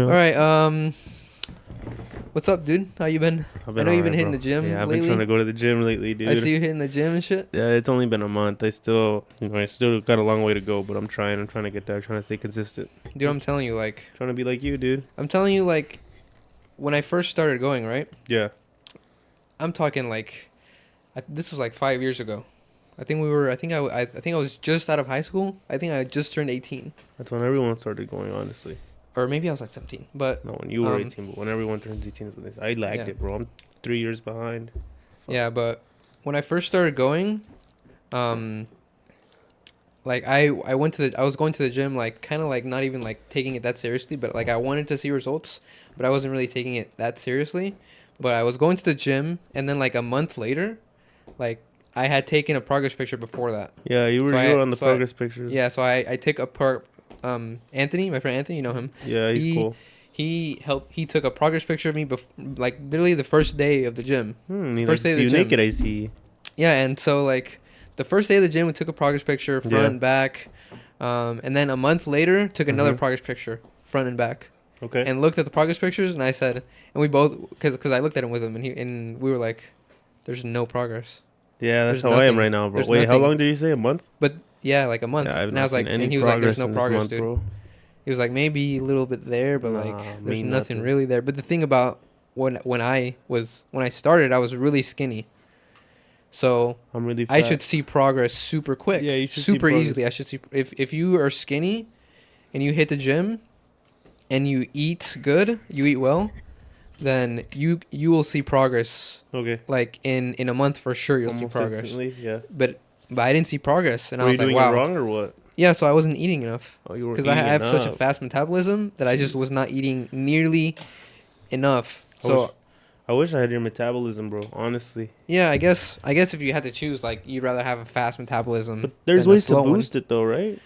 All right. What's up, dude? How you been? I know you've been hitting the gym Yeah, I've lately. been trying to go to the gym lately, dude. I see you hitting the gym and shit. Yeah, it's only been a month. I still got a long way to go, but I'm trying. I'm trying to get there. Trying to stay consistent. Dude, I'm telling you, like, Trying to be like you, dude. when I first started going, right? Yeah. I'm talking like, this was like 5 years ago. I think we were. I think I was just out of high school. I think I just turned 18, That's when everyone started going, honestly. or maybe I was like 17. But No, when you were 18, but when everyone turns 18 is when this. I lagged yeah. it, bro. I'm 3 years behind. Fuck. Yeah, but when I first started going, like I was going to the gym, like kind of like not even like taking it that seriously, but like I wanted to see results, but I wasn't really taking it that seriously. But I was going to the gym, and then like a month later, like I had taken a progress picture before that. Yeah, you were on the progress pictures. Yeah, so I took Anthony, my friend Anthony, you know him. Yeah, he's cool. He took a progress picture of me like literally the first day of the gym. First day of the gym. Naked, I see. Yeah, and so like the first day of the gym, we took a progress picture front and back, and then a month later took another progress picture front and back. Okay. And looked at the progress pictures, and I said, and we both, because I looked at him with him, and we were like, "There's no progress." Yeah, that's how I am right now, bro. Wait, how long did you say? A month? But yeah, like a month. Yeah, and I was like, and he was like, "There's no progress, dude." Bro. He was like, maybe a little bit there, but like, there's nothing really there. But the thing about when I started, I was really skinny. So I'm really fat. I should see progress super quick. Yeah, you should super easily. I should see if you are skinny, and you hit the gym, and you eat good, you eat well, then you will see progress. Okay. Like in a month for sure, you'll see progress. Yeah. But I didn't see progress, and I was like, wow. Were you doing it wrong or what? Yeah, so I wasn't eating enough. Oh, you were because I have such a fast metabolism that I just was not eating nearly enough. So I wish I had your metabolism, bro. Honestly. Yeah, I guess if you had to choose, like, you'd rather have a fast metabolism. But there's ways to boost it, though, right?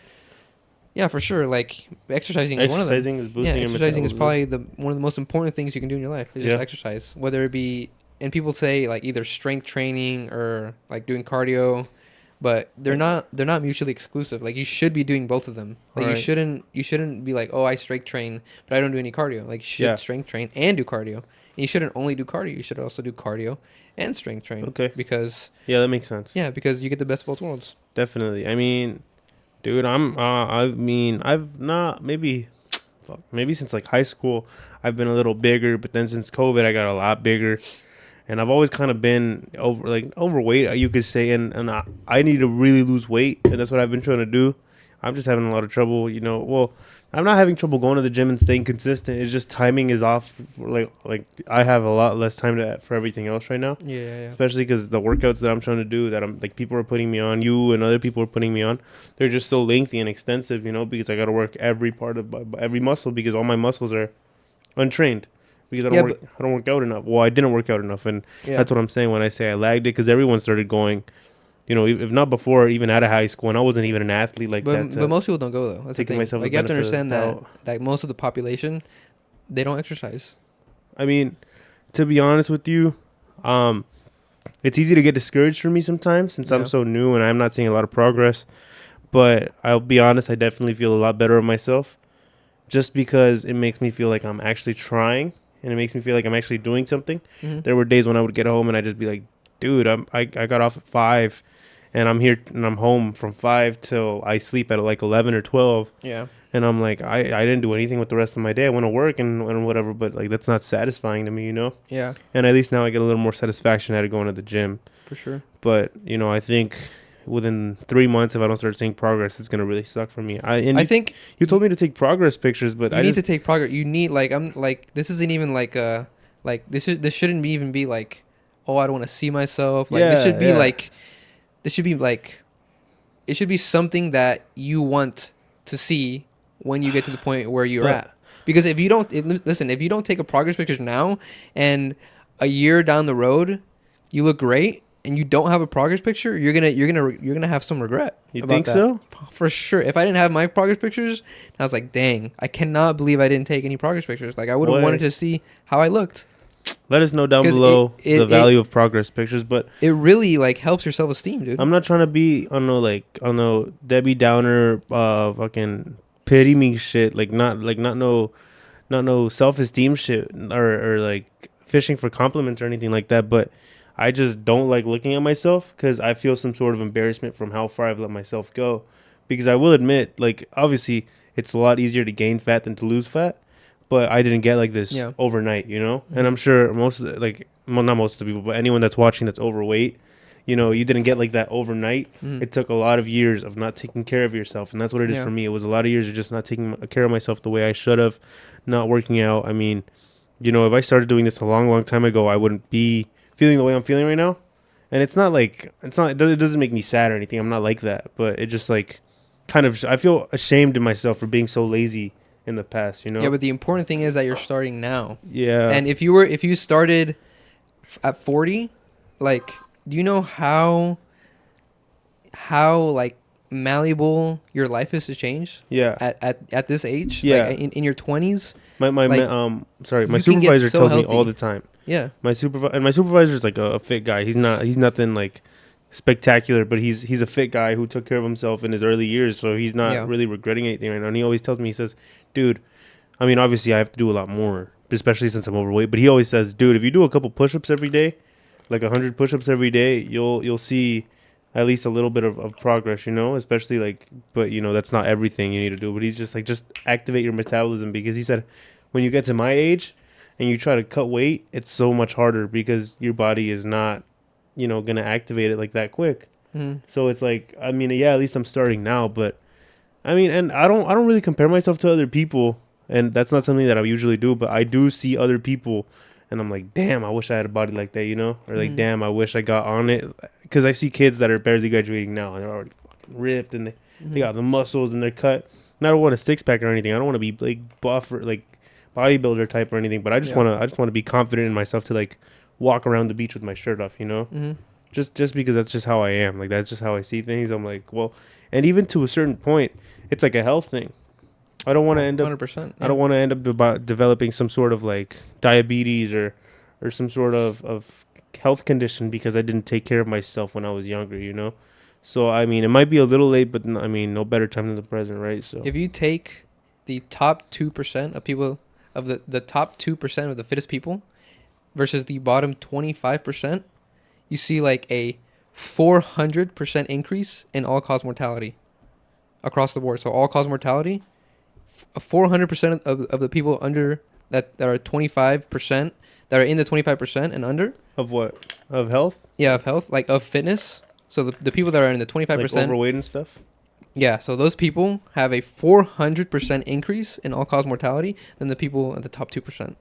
Yeah, for sure. Like exercising is one of them. Exercising is probably one of the most important things you can do in your life. Is just exercise, whether it be, and people say like either strength training or like doing cardio, but they're not mutually exclusive. Like you should be doing both of them. Like you shouldn't be like, oh, I strength train, but I don't do any cardio. Like you should strength train and do cardio. And you shouldn't only do cardio. You should also do cardio and strength train. Okay. Because that makes sense. Yeah, because you get the best of both worlds. Definitely. I mean, dude, I've not maybe since like high school I've been a little bigger, but then since COVID I got a lot bigger, and I've always kind of been overweight, you could say, and I need to really lose weight, and that's what I've been trying to do. I'm just having a lot of trouble, well, I'm not having trouble going to the gym and staying consistent. It's just timing is off. Like I have a lot less time for everything else right now. Yeah. Especially because the workouts that I'm trying to do, that I'm like, people are putting me on, you and other people are putting me on, they're just so lengthy and extensive, because I got to work every part of every muscle, because all my muscles are untrained. Because I don't work out enough. Well, I didn't work out enough, and that's what I'm saying when I say I lagged it, because everyone started going. If not before, even out of high school, and I wasn't even an athlete like that. But most people don't go, though. That's the thing. Like, you have to understand that most of the population, they don't exercise. I mean, to be honest with you, it's easy to get discouraged for me sometimes, since I'm so new and I'm not seeing a lot of progress. But I'll be honest, I definitely feel a lot better of myself, just because it makes me feel like I'm actually trying, and it makes me feel like I'm actually doing something. Mm-hmm. There were days when I would get home and I'd just be like, dude, I got off at 5. And I'm here and I'm home from 5 till I sleep at like 11 or 12. Yeah. And I'm like, I didn't do anything with the rest of my day. I went to work and whatever, but like that's not satisfying to me, Yeah. And at least now I get a little more satisfaction out of going to the gym. For sure. But, I think within 3 months, if I don't start seeing progress, it's going to really suck for me. I think you told me to take progress pictures, but I need to take progress. You need, like, this isn't even like this shouldn't even be like, oh, I don't want to see myself. Like, this should be like, it should be something that you want to see when you get to the point where you're at. Because if you don't take a progress picture now, and a year down the road, you look great and you don't have a progress picture, you're gonna have some regret. You think so? For sure. If I didn't have my progress pictures, I was like, dang, I cannot believe I didn't take any progress pictures. Like, I would have wanted to see how I looked. Let us know down below the value of progress pictures, but it really like helps your self-esteem, dude. I'm not trying to be on no Debbie Downer fucking pity me shit, not not no self-esteem shit or like fishing for compliments or anything like that, but I just don't like looking at myself because I feel some sort of embarrassment from how far I've let myself go. Because I will admit, like, obviously, it's a lot easier to gain fat than to lose fat, but I didn't get like this overnight, you know? Mm-hmm. And I'm sure most of the, like, well, not most of the people, but anyone that's watching that's overweight, you know, you didn't get like that overnight. Mm-hmm. It took a lot of years of not taking care of yourself, and that's what it is for me. It was a lot of years of just not taking care of myself the way I should have, not working out. I mean, you know, if I started doing this a long, long time ago, I wouldn't be feeling the way I'm feeling right now. And it doesn't make me sad or anything. I'm not like that, but it just like kind of, I feel ashamed of myself for being so lazy in the past, you know? Yeah, but the important thing is that you're starting now. Yeah. And if you started at 40, like, do you know how like malleable your life is to change? Yeah. At this age? Yeah. Like in your 20s? My supervisor tells me all the time. Yeah. My supervisor is like a fit guy. He's nothing like spectacular, but he's a fit guy who took care of himself in his early years, so he's not really regretting anything right now. And he always tells me, he says, dude, I mean, obviously I have to do a lot more, especially since I'm overweight, but he always says, dude, if you do a couple push-ups every day, like 100 push-ups every day, you'll see at least a little bit of progress, you know, especially like, but you know, that's not everything you need to do, but he's just like, just activate your metabolism, because he said when you get to my age and you try to cut weight, it's so much harder because your body is not, you know, going to activate it like that quick. Mm. So it's like, I mean, yeah, at least I'm starting now, but I mean, and I don't really compare myself to other people, and that's not something that I usually do, but I do see other people and I'm like, damn, I wish I had a body like that, you know? Or like, damn, I wish I got on it. Because I see kids that are barely graduating now and they're already fucking ripped and they got the muscles and they're cut. And I don't want a six pack or anything. I don't want to be like buff or like bodybuilder type or anything, but I just want to be confident in myself to like walk around the beach with my shirt off, you know? Mm-hmm. Just because that's just how I am. Like, that's just how I see things. I'm like, well, and even to a certain point, it's like a health thing. I don't want to end up 100%. Yeah. I don't want to end up developing some sort of like diabetes or some sort of health condition because I didn't take care of myself when I was younger, you know? So, I mean, it might be a little late, but I mean, no better time than the present, right? So if you take the top 2% of people, of the top 2% of the fittest people versus the bottom 25%, you see like a 400% increase in all-cause mortality across the board. So all-cause mortality, 400% of the people under that are 25%, that are in the 25% and under. Of what? Of health? Yeah, of health, like of fitness. So the people that are in the 25%. Like overweight and stuff? Yeah, so those people have a 400% increase in all-cause mortality than the people at the top 2%.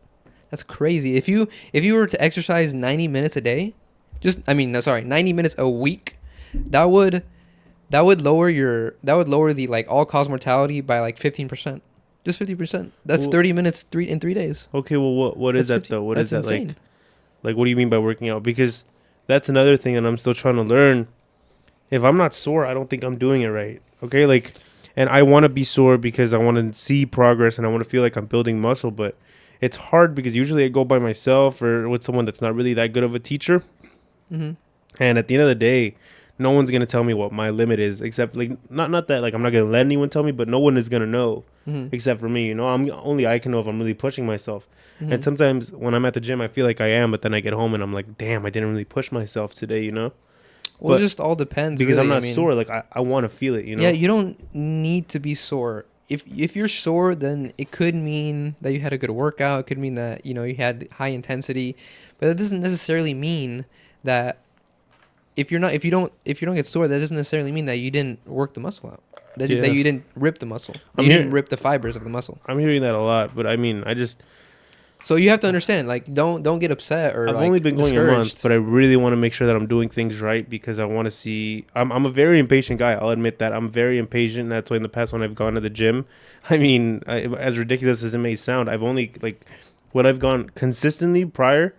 That's crazy. If you were to exercise 90 minutes a day, 90 minutes a week, that would lower the like all-cause mortality by like 15%. Just 50%. That's 30 minutes in 3 days. Okay, well what is that though? What is that insane. Like what do you mean by working out? Because that's another thing that I'm still trying to learn. If I'm not sore, I don't think I'm doing it right. Okay, like, and I want to be sore because I want to see progress and I want to feel like I'm building muscle, but it's hard because usually I go by myself or with someone that's not really that good of a teacher. Mm-hmm. And at the end of the day, no one's going to tell me what my limit is, except like, not that like I'm not going to let anyone tell me, but no one is going to know except for me, you know. Only I can know if I'm really pushing myself. Mm-hmm. And sometimes when I'm at the gym, I feel like I am, but then I get home and I'm like, damn, I didn't really push myself today, you know. Well, it just all depends. Because really. I'm not sore. Like, I want to feel it, you know? Yeah, you don't need to be sore. If you're sore, then it could mean that you had a good workout. It could mean that, you know, you had high intensity. But that doesn't necessarily mean that if you don't get sore, that doesn't necessarily mean that you didn't work the muscle out. That you didn't rip the muscle. You didn't rip the fibers of the muscle. I'm hearing that a lot, but I mean, So you have to understand, like, don't get upset or. I've only been going a month, but I really want to make sure that I'm doing things right because I want to see. I'm a very impatient guy. I'll admit that I'm very impatient. That's why in the past when I've gone to the gym, I mean, as ridiculous as it may sound, I've only when I've gone consistently prior,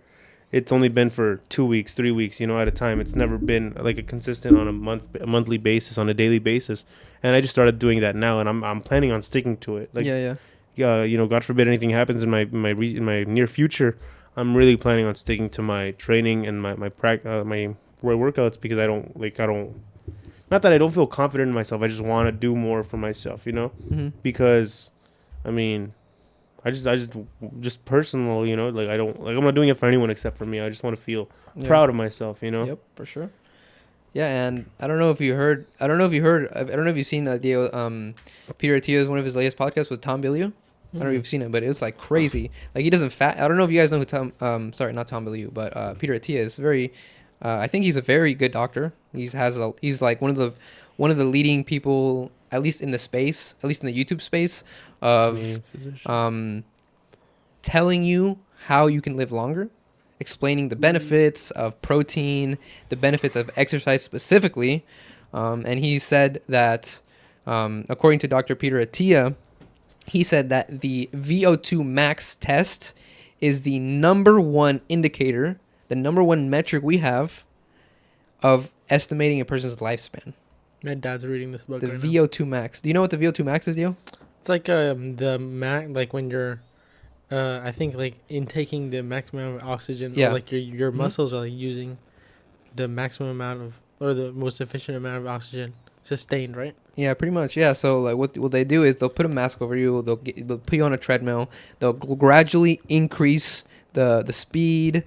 it's only been for 2 weeks, 3 weeks, you know, at a time. It's never been like a consistent on a monthly basis, on a daily basis. And I just started doing that now, and I'm planning on sticking to it. Like, yeah. You know, God forbid anything happens in my near future, I'm really planning on sticking to my training and my workouts because I don't not that I don't feel confident in myself. I just want to do more for myself, you know, because I mean, I just personal, you know, like I don't like I'm not doing it for anyone except for me. I just want to feel proud of myself, you know. Yep, for sure. Yeah, and I don't know if you heard. I don't know if you've seen the Peter Attia's one of his latest podcasts with Tom Bilyeu. I don't know if you've seen it, but it's like crazy. Like he doesn't fat. I don't know if you guys know who sorry, not Tom Bilyeu, but Peter Attia is very. I think he's a very good doctor. He's like one of the leading people, at least in the space, at least in the YouTube space, of telling you how you can live longer, explaining the benefits of protein, the benefits of exercise specifically, and he said that, according to Dr. Peter Attia, he said that the VO2 max test is the number one indicator, the number one metric we have of estimating a person's lifespan. My dad's reading this book. The right VO2 now. Max. Do you know what the VO2 max is, Dio? It's like the max, like when you're, I think like intaking the maximum of oxygen. Yeah. Or like your muscles are like using the maximum amount of, or the most efficient amount of oxygen sustained, right? Yeah, pretty much. Yeah. So like what they do is they'll put a mask over you. They'll put you on a treadmill. They'll gradually increase the speed,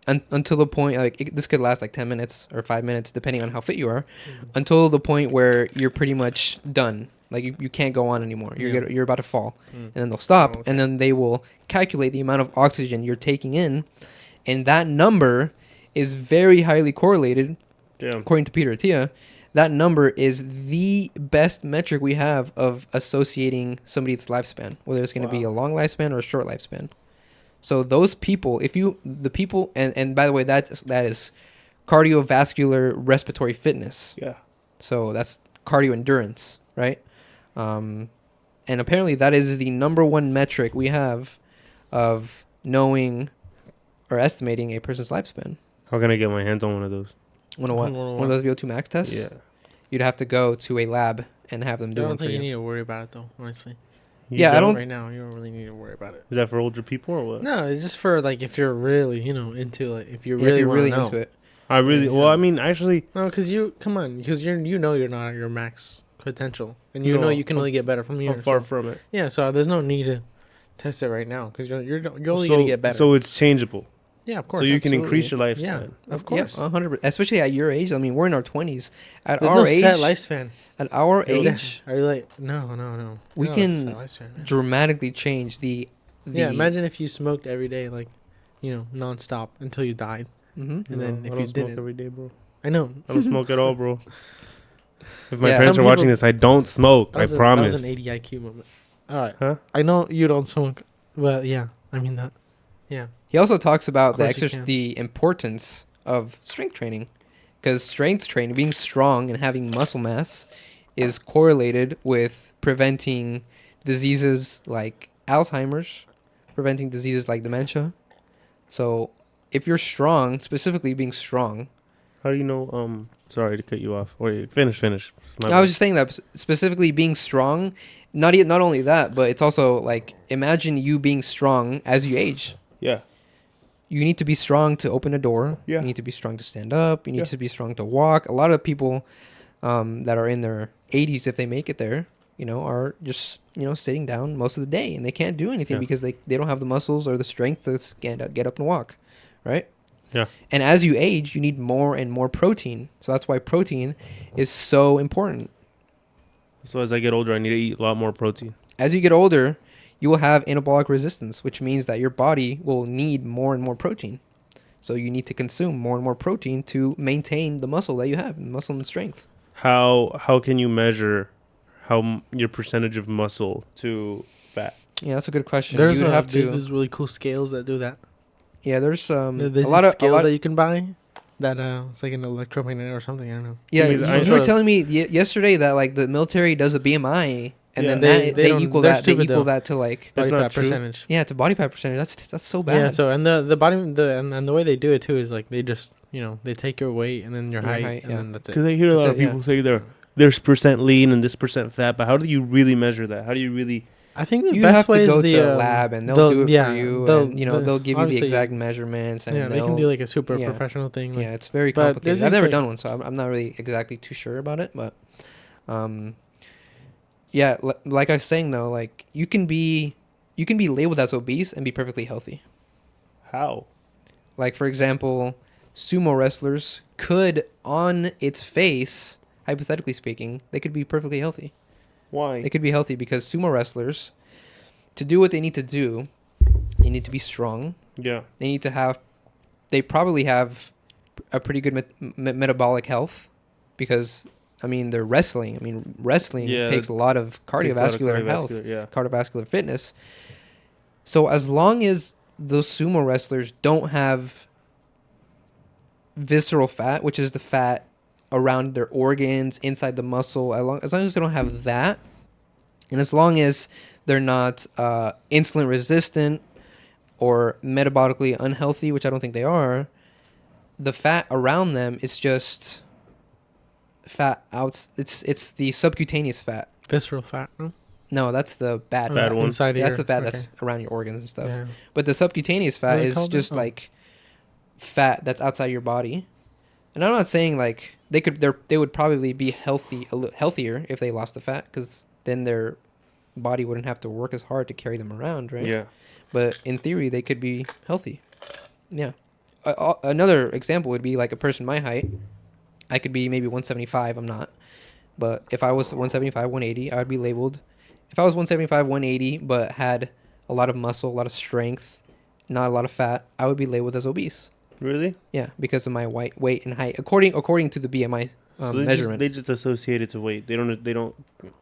until the point like this could last like 10 minutes or 5 minutes depending on how fit you are, until the point where you're pretty much done. Like you can't go on anymore. You're about to fall, and then they'll stop, and then they will calculate the amount of oxygen you're taking in, and that number is very highly correlated. According to Peter Attia, that number is the best metric we have of associating somebody's lifespan, whether it's going to be a long lifespan or a short lifespan. So those people, and by the way, that is cardiovascular respiratory fitness. Yeah. So that's cardio endurance, right? And apparently that is the number one metric we have of knowing or estimating a person's lifespan. How can I get my hands on one of those? One of those VO2 max tests? Yeah. You'd have to go to a lab and have them do it. I don't think you need to worry about it though, honestly. I don't. Right now, you don't really need to worry about it. Is that for older people or what? No, it's just for like if you're really, into like if you're really into it. I really well. I mean, actually, no, because you're not your max potential, and you can only get better from here. I'm far from it. Yeah, so there's no need to test it right now because you're only gonna get better. So it's changeable. Yeah, of course. So you can increase your lifespan. Yeah, of course. 100%. Especially at your age. I mean, we're in our 20s. At There's our no age, set lifespan. At our age, are you like no? We can dramatically change the. Yeah, imagine if you smoked every day, like, nonstop until you died. Mm-hmm. And then if you didn't smoke every day, bro. I know. I don't smoke at all, bro. If my parents are watching this, I don't smoke. I promise. That was an 80 IQ moment. All right. Huh? I know you don't smoke, but yeah, I mean that. Yeah. He also talks about the importance of strength training, because strength training, being strong and having muscle mass, is correlated with preventing diseases like Alzheimer's, preventing diseases like dementia. So if you're strong, specifically being strong. How do you know? Sorry to cut you off. Or finish. I was just saying that specifically being strong, not only that, but it's also like, imagine you being strong as you age. Yeah. You need to be strong to open a door. Yeah. You need to be strong to stand up. You need to be strong to walk. A lot of people that are in their 80s, if they make it there, are just, sitting down most of the day, and they can't do anything because they don't have the muscles or the strength to get up and walk, right? Yeah. And as you age, you need more and more protein. So that's why protein is so important. So as I get older, I need to eat a lot more protein. As you get older, you will have anabolic resistance, which means that your body will need more and more protein. So you need to consume more and more protein to maintain the muscle that you have, muscle and strength. How can you measure your percentage of muscle to fat? Yeah, that's a good question. There's these really cool scales that do that. Yeah, there's a lot of scales that you can buy. That it's like an electromagnet or something. I don't know. Yeah, you were telling me yesterday that like the military does a BMI, and then they equal that. They equal that to like body fat percentage. Yeah, to body fat percentage. That's so bad. Yeah. So and the body and the way they do it too is like they just they take your weight and then your height and then that's it. Because I hear a lot of people say there's percent lean and this percent fat, but how do you really measure that? How do you really? I think the you best have way to go is to a lab and they'll do it for you. They'll give you the exact measurements. And they can do like a super professional thing. Like, it's very complicated. I've never done one, so I'm not really exactly too sure about it. But, like I was saying though, like you can be you can be labeled as obese and be perfectly healthy. How? Like, for example, sumo wrestlers could, on its face, hypothetically speaking, they could be perfectly healthy. Why? They could be healthy because sumo wrestlers, to do what they need to do, they need to be strong. Yeah. They probably have a pretty good metabolic health because, I mean, they're wrestling. I mean, wrestling takes a lot of cardiovascular health, cardiovascular fitness. So as long as those sumo wrestlers don't have visceral fat, which is the fat around their organs, inside the muscle, as long as they don't have that, and as long as they're not insulin resistant or metabolically unhealthy, which I don't think they are, the fat around them is just fat out. It's the subcutaneous fat. Visceral fat, no? No, that's the bad one. Inside that's here. the fat that's around your organs and stuff. Yeah. But the subcutaneous fat is just like fat that's outside your body. And I'm not saying like they would probably be healthier if they lost the fat, because then their body wouldn't have to work as hard to carry them around, right? Yeah. But in theory, they could be healthy. Yeah. Another example would be like a person my height. I could be maybe 175. I'm not. But if I was 175, 180, I would be labeled. If I was 175, 180, but had a lot of muscle, a lot of strength, not a lot of fat, I would be labeled as obese. Really? Yeah, because of my weight and height, according to the BMI measurement. They just associate it to weight. They don't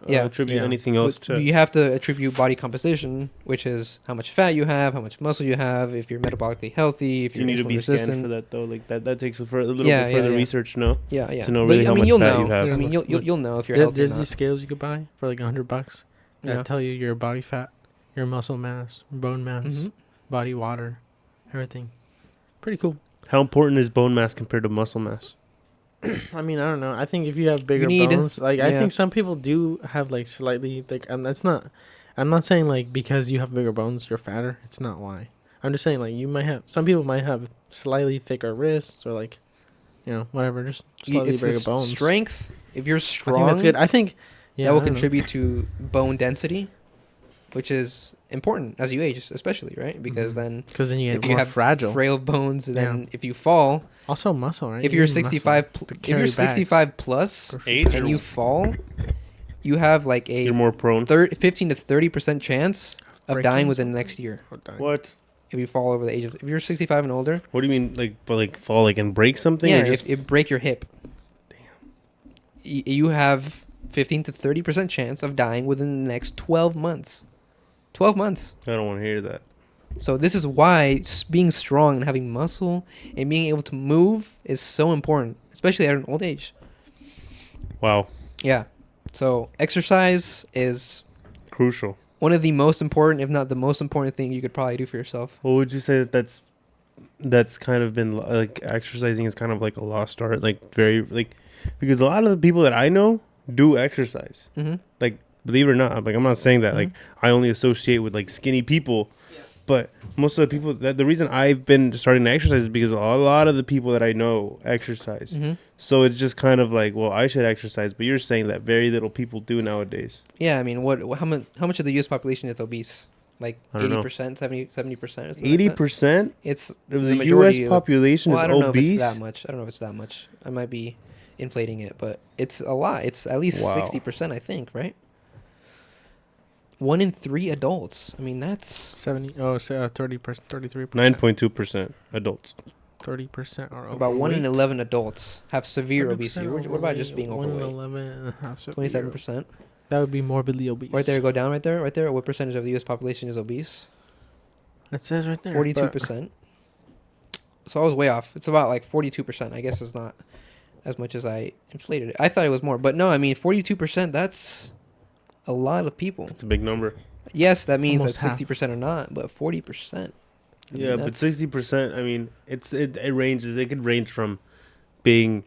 attribute anything else to. You have to attribute body composition, which is how much fat you have, how much muscle you have, if you're metabolically healthy, if you're insulin resistant. You need to be scanned for that though. Like that takes a little bit further research, no? Yeah. To know really how much fat you have. I mean, you'll know if you're healthy. There's these scales you could buy for like $100 that tell you your body fat, your muscle mass, bone mass, body water, everything. Pretty cool. How important is bone mass compared to muscle mass? I mean, I don't know. I think if you have bigger bones, like I think some people do have like slightly thick, and that's not. I'm not saying like because you have bigger bones you're fatter. It's not why. I'm just saying like some people might have slightly thicker wrists or like, whatever, just slightly bigger bones. Strength. If you're strong, I think that's good. I think that will contribute to bone density, which is important as you age, especially, right? Because then you get if you have fragile, frail bones, then if you fall, also muscle, right? If you're 65, if you're 65 plus and you fall, you have like you're more prone 15 to 30% chance of dying within the next year. What? If you fall over the age of, if you're 65 and older. What do you mean, fall and break something? Yeah, if break your hip. Damn. You have 15 to 30% chance of dying within the next 12 months. 12 months. I don't want to hear that. So this is why being strong and having muscle and being able to move is so important, especially at an old age. Wow. Yeah. So exercise is crucial. One of the most important, if not the most important thing you could probably do for yourself. Well, would you say that's kind of been like exercising is kind of like a lost art, like very like, because a lot of the people that I know do exercise. Mm-hmm. Like, believe it or not, like I'm not saying that. Mm-hmm. Like I only associate with like skinny people. But most of the people, the reason I've been starting to exercise is because a lot of the people that I know exercise. Mm-hmm. So it's just kind of like, well, I should exercise. But you're saying that very little people do nowadays. Yeah, I mean, how much of the U.S. population is obese? Like 80%, 70%? 80%? It's the U.S. population is obese? I don't know if it's that much. I don't know if it's that much. I might be inflating it, but it's a lot. It's at least 60%, I think, right? 1 in 3 adults. I mean, that's 30%, 33%. 9.2% adults. 30% are overweight. About 1 in 11 adults have severe obesity. What about just being overweight? 1 in 11 have 27%. That would be morbidly obese. Right there, go down right there. What percentage of the U.S. population is obese? It says right there. 42%. So I was way off. It's about like 42%. I guess it's not as much as I inflated it. I thought it was more. But no, I mean, 42%, that's a lot of people. It's a big number. Yes, that means that 60% are not, but 40%. Yeah, but 60%, I mean, it ranges. It could range from being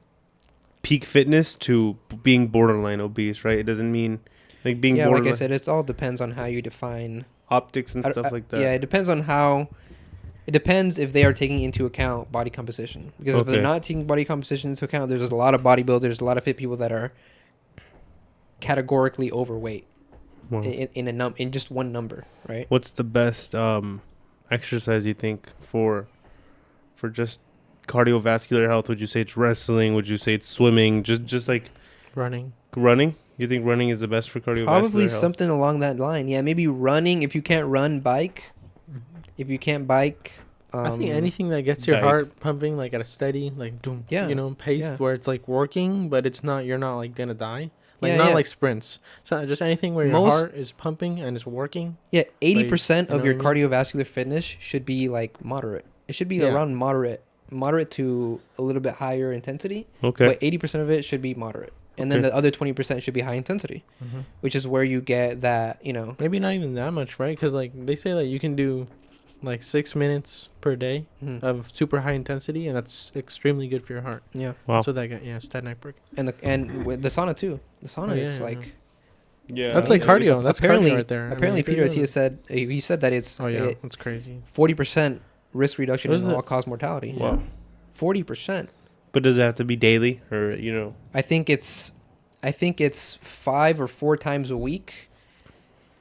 peak fitness to being borderline obese, right? It doesn't mean like being borderline. Like I said, it all depends on how you define optics and stuff like that. Yeah, it depends on how. It depends if they are taking into account body composition. Because if they're not taking body composition into account, there's a lot of bodybuilders, a lot of fit people that are categorically overweight. wow. in just one number, right? What's the best exercise you think for just cardiovascular health? Would you say it's wrestling? Would you say it's swimming? Just like running? You think running is the best for cardiovascular Probably health? something along that line. Yeah, maybe running. If you can't run, bike. If you can't bike, I think anything that gets your heart pumping like at a steady, like doom, pace where it's like working, but it's not. You're not like gonna die. Like not like sprints. So just anything where your heart is pumping and it's working. Yeah, 80% of your cardiovascular fitness should be like moderate. It should be around moderate to a little bit higher intensity. Okay. But 80% of it should be moderate. And then the other 20% should be high intensity, which is where you get that, Maybe not even that much, right? Because like they say that you can do like 6 minutes per day of super high intensity, and that's extremely good for your heart. Yeah. Wow. So that got stat break. And with the sauna too. The sauna is like. Yeah. That's like cardio. That's apparently cardio right there. Apparently, Peter Attia said that it's. Oh yeah, that's crazy. 40% risk reduction in all-cause mortality. Wow. 40%. But does it have to be daily, or I think it's 5 or 4 times a week,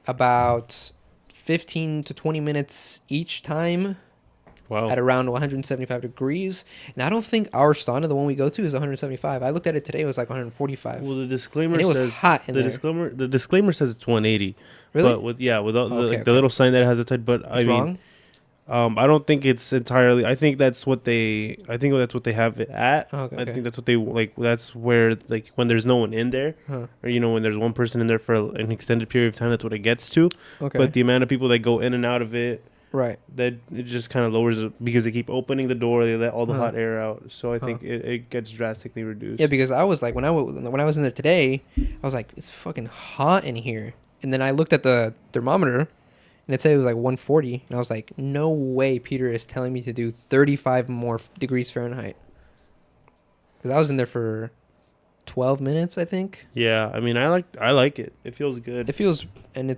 about 15 to 20 minutes each time. Wow. At around 175 degrees. And I don't think our sauna, the one we go to, is 175. I looked at it today; it was like 145. Well, the disclaimer says it was hot in there. The disclaimer says it's 180. Really? But without the little sign that it has a touch. But it's wrong. I don't think it's entirely. I think that's what they have it at. Okay. I think that's what they like. That's where like when there's no one in there, or when there's one person in there for an extended period of time, that's what it gets to. Okay. But the amount of people that go in and out of it, right, that it just kind of lowers it because they keep opening the door. They let all the hot air out, so I think it gets drastically reduced. Yeah, because I was like when I was in there today, I was like, it's fucking hot in here, and then I looked at the thermometer. And it said it was like 140. And I was like, no way Peter is telling me to do 35 more degrees Fahrenheit. Because I was in there for 12 minutes, I think. Yeah, I mean, I like it. It feels good. It feels, and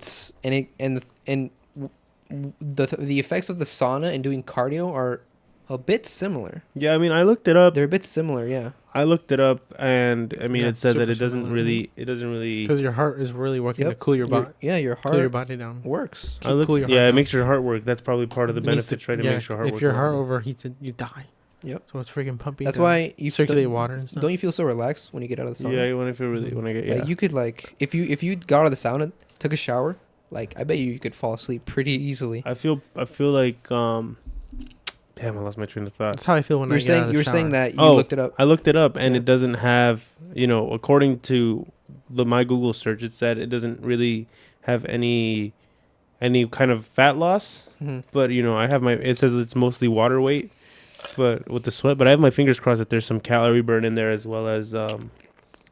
the effects of the sauna and doing cardio are a bit similar. Yeah, I mean, I looked it up. They're a bit similar, yeah. I looked it up, and I mean, it said that it doesn't really because your heart is really working to cool your body. Your heart cool your body down. Works. It makes your heart work. That's probably part of the benefit. Try to make your heart work. If your heart overheats, you die. Yep. So it's freaking pumping. That's why you circulate water and stuff. Don't you feel so relaxed when you get out of the sauna? Yeah, when I get. Like you could if you got out of the sauna, took a shower, like I bet you could fall asleep pretty easily. I feel like damn, I lost my train of thought. That's how I feel when I get out of the shower. You were saying that you looked it up. I looked it up, and it doesn't have, according to my Google search, it said it doesn't really have any kind of fat loss. Mm-hmm. But I have it says it's mostly water weight, but with the sweat. But I have my fingers crossed that there's some calorie burn in there as well as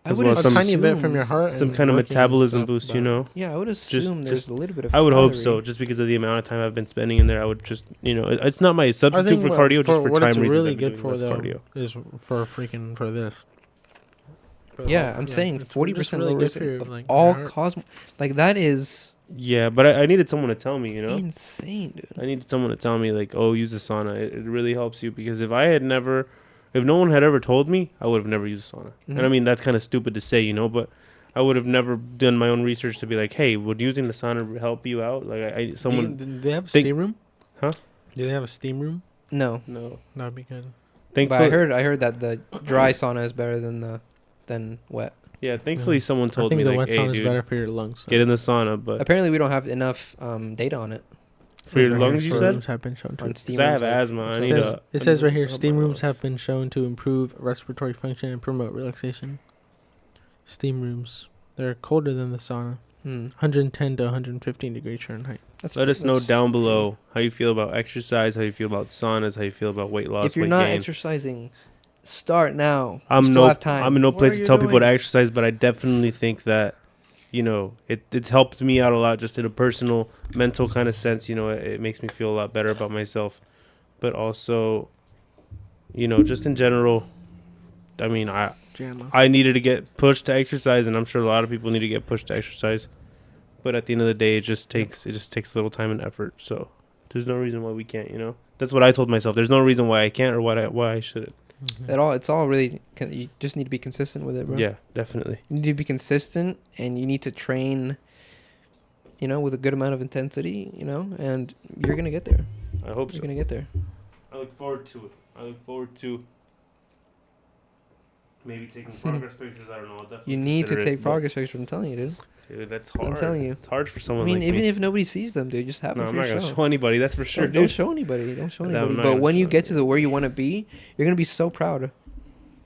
I would assume a tiny bit from your heart, some kind of metabolism boost, Yeah, I would assume there's a little bit of. I would hope so, just because of the amount of time I've been spending in there. I would just, it's not my substitute for cardio, just for time reasons. What it's really good for though cardio is for this. I'm saying 40% low risk of all cause. Like that is. Yeah, but I needed someone to tell me, Insane, dude. I needed someone to tell me like, oh, use a sauna. It really helps you, because if no one had ever told me, I would have never used a sauna. Mm-hmm. And I mean, that's kind of stupid to say, but I would have never done my own research to be like, hey, would using the sauna help you out? Like, Do they have a steam room? Huh? Do they have a steam room? No. That'd be good. But I heard that the dry sauna is better than wet. Yeah, thankfully someone told me, I think the wet sauna is better for your lungs. Get in the sauna, but apparently we don't have enough data on it. For your lungs, you said? Have been shown to. Because I have asthma. It says right here, steam rooms have been shown to improve respiratory function and promote relaxation. Steam rooms. They're colder than the sauna. 110 to 115 degrees Fahrenheit. Let us know down below how you feel about exercise, how you feel about saunas, how you feel about weight loss. If you're not exercising, start now. I'm in no place to tell people to exercise, but I definitely think that it's helped me out a lot, just in a personal, mental kind of sense. It makes me feel a lot better about myself, but also, just in general. I mean, I needed to get pushed to exercise, and I'm sure a lot of people need to get pushed to exercise. But at the end of the day, it just takes a little time and effort. So there's no reason why we can't. That's what I told myself. There's no reason why I can't or why I shouldn't. Mm-hmm. It's all really, you just need to be consistent with it, bro. Yeah, definitely. You need to be consistent, and you need to train you know, with a good amount of intensity, you know, and you're going to get there. I hope you're going to get there. I look forward to it. I look forward to maybe taking progress pictures. I don't know. You need to take progress pictures. I'm telling you, dude. Dude, that's hard. I'm telling you. It's hard for someone like me. Even if nobody sees them, dude, just have them for yourself. I'm not going to show anybody. That's for sure, dude. Don't show anybody. But when you get to where you want to be, you're going to be so proud.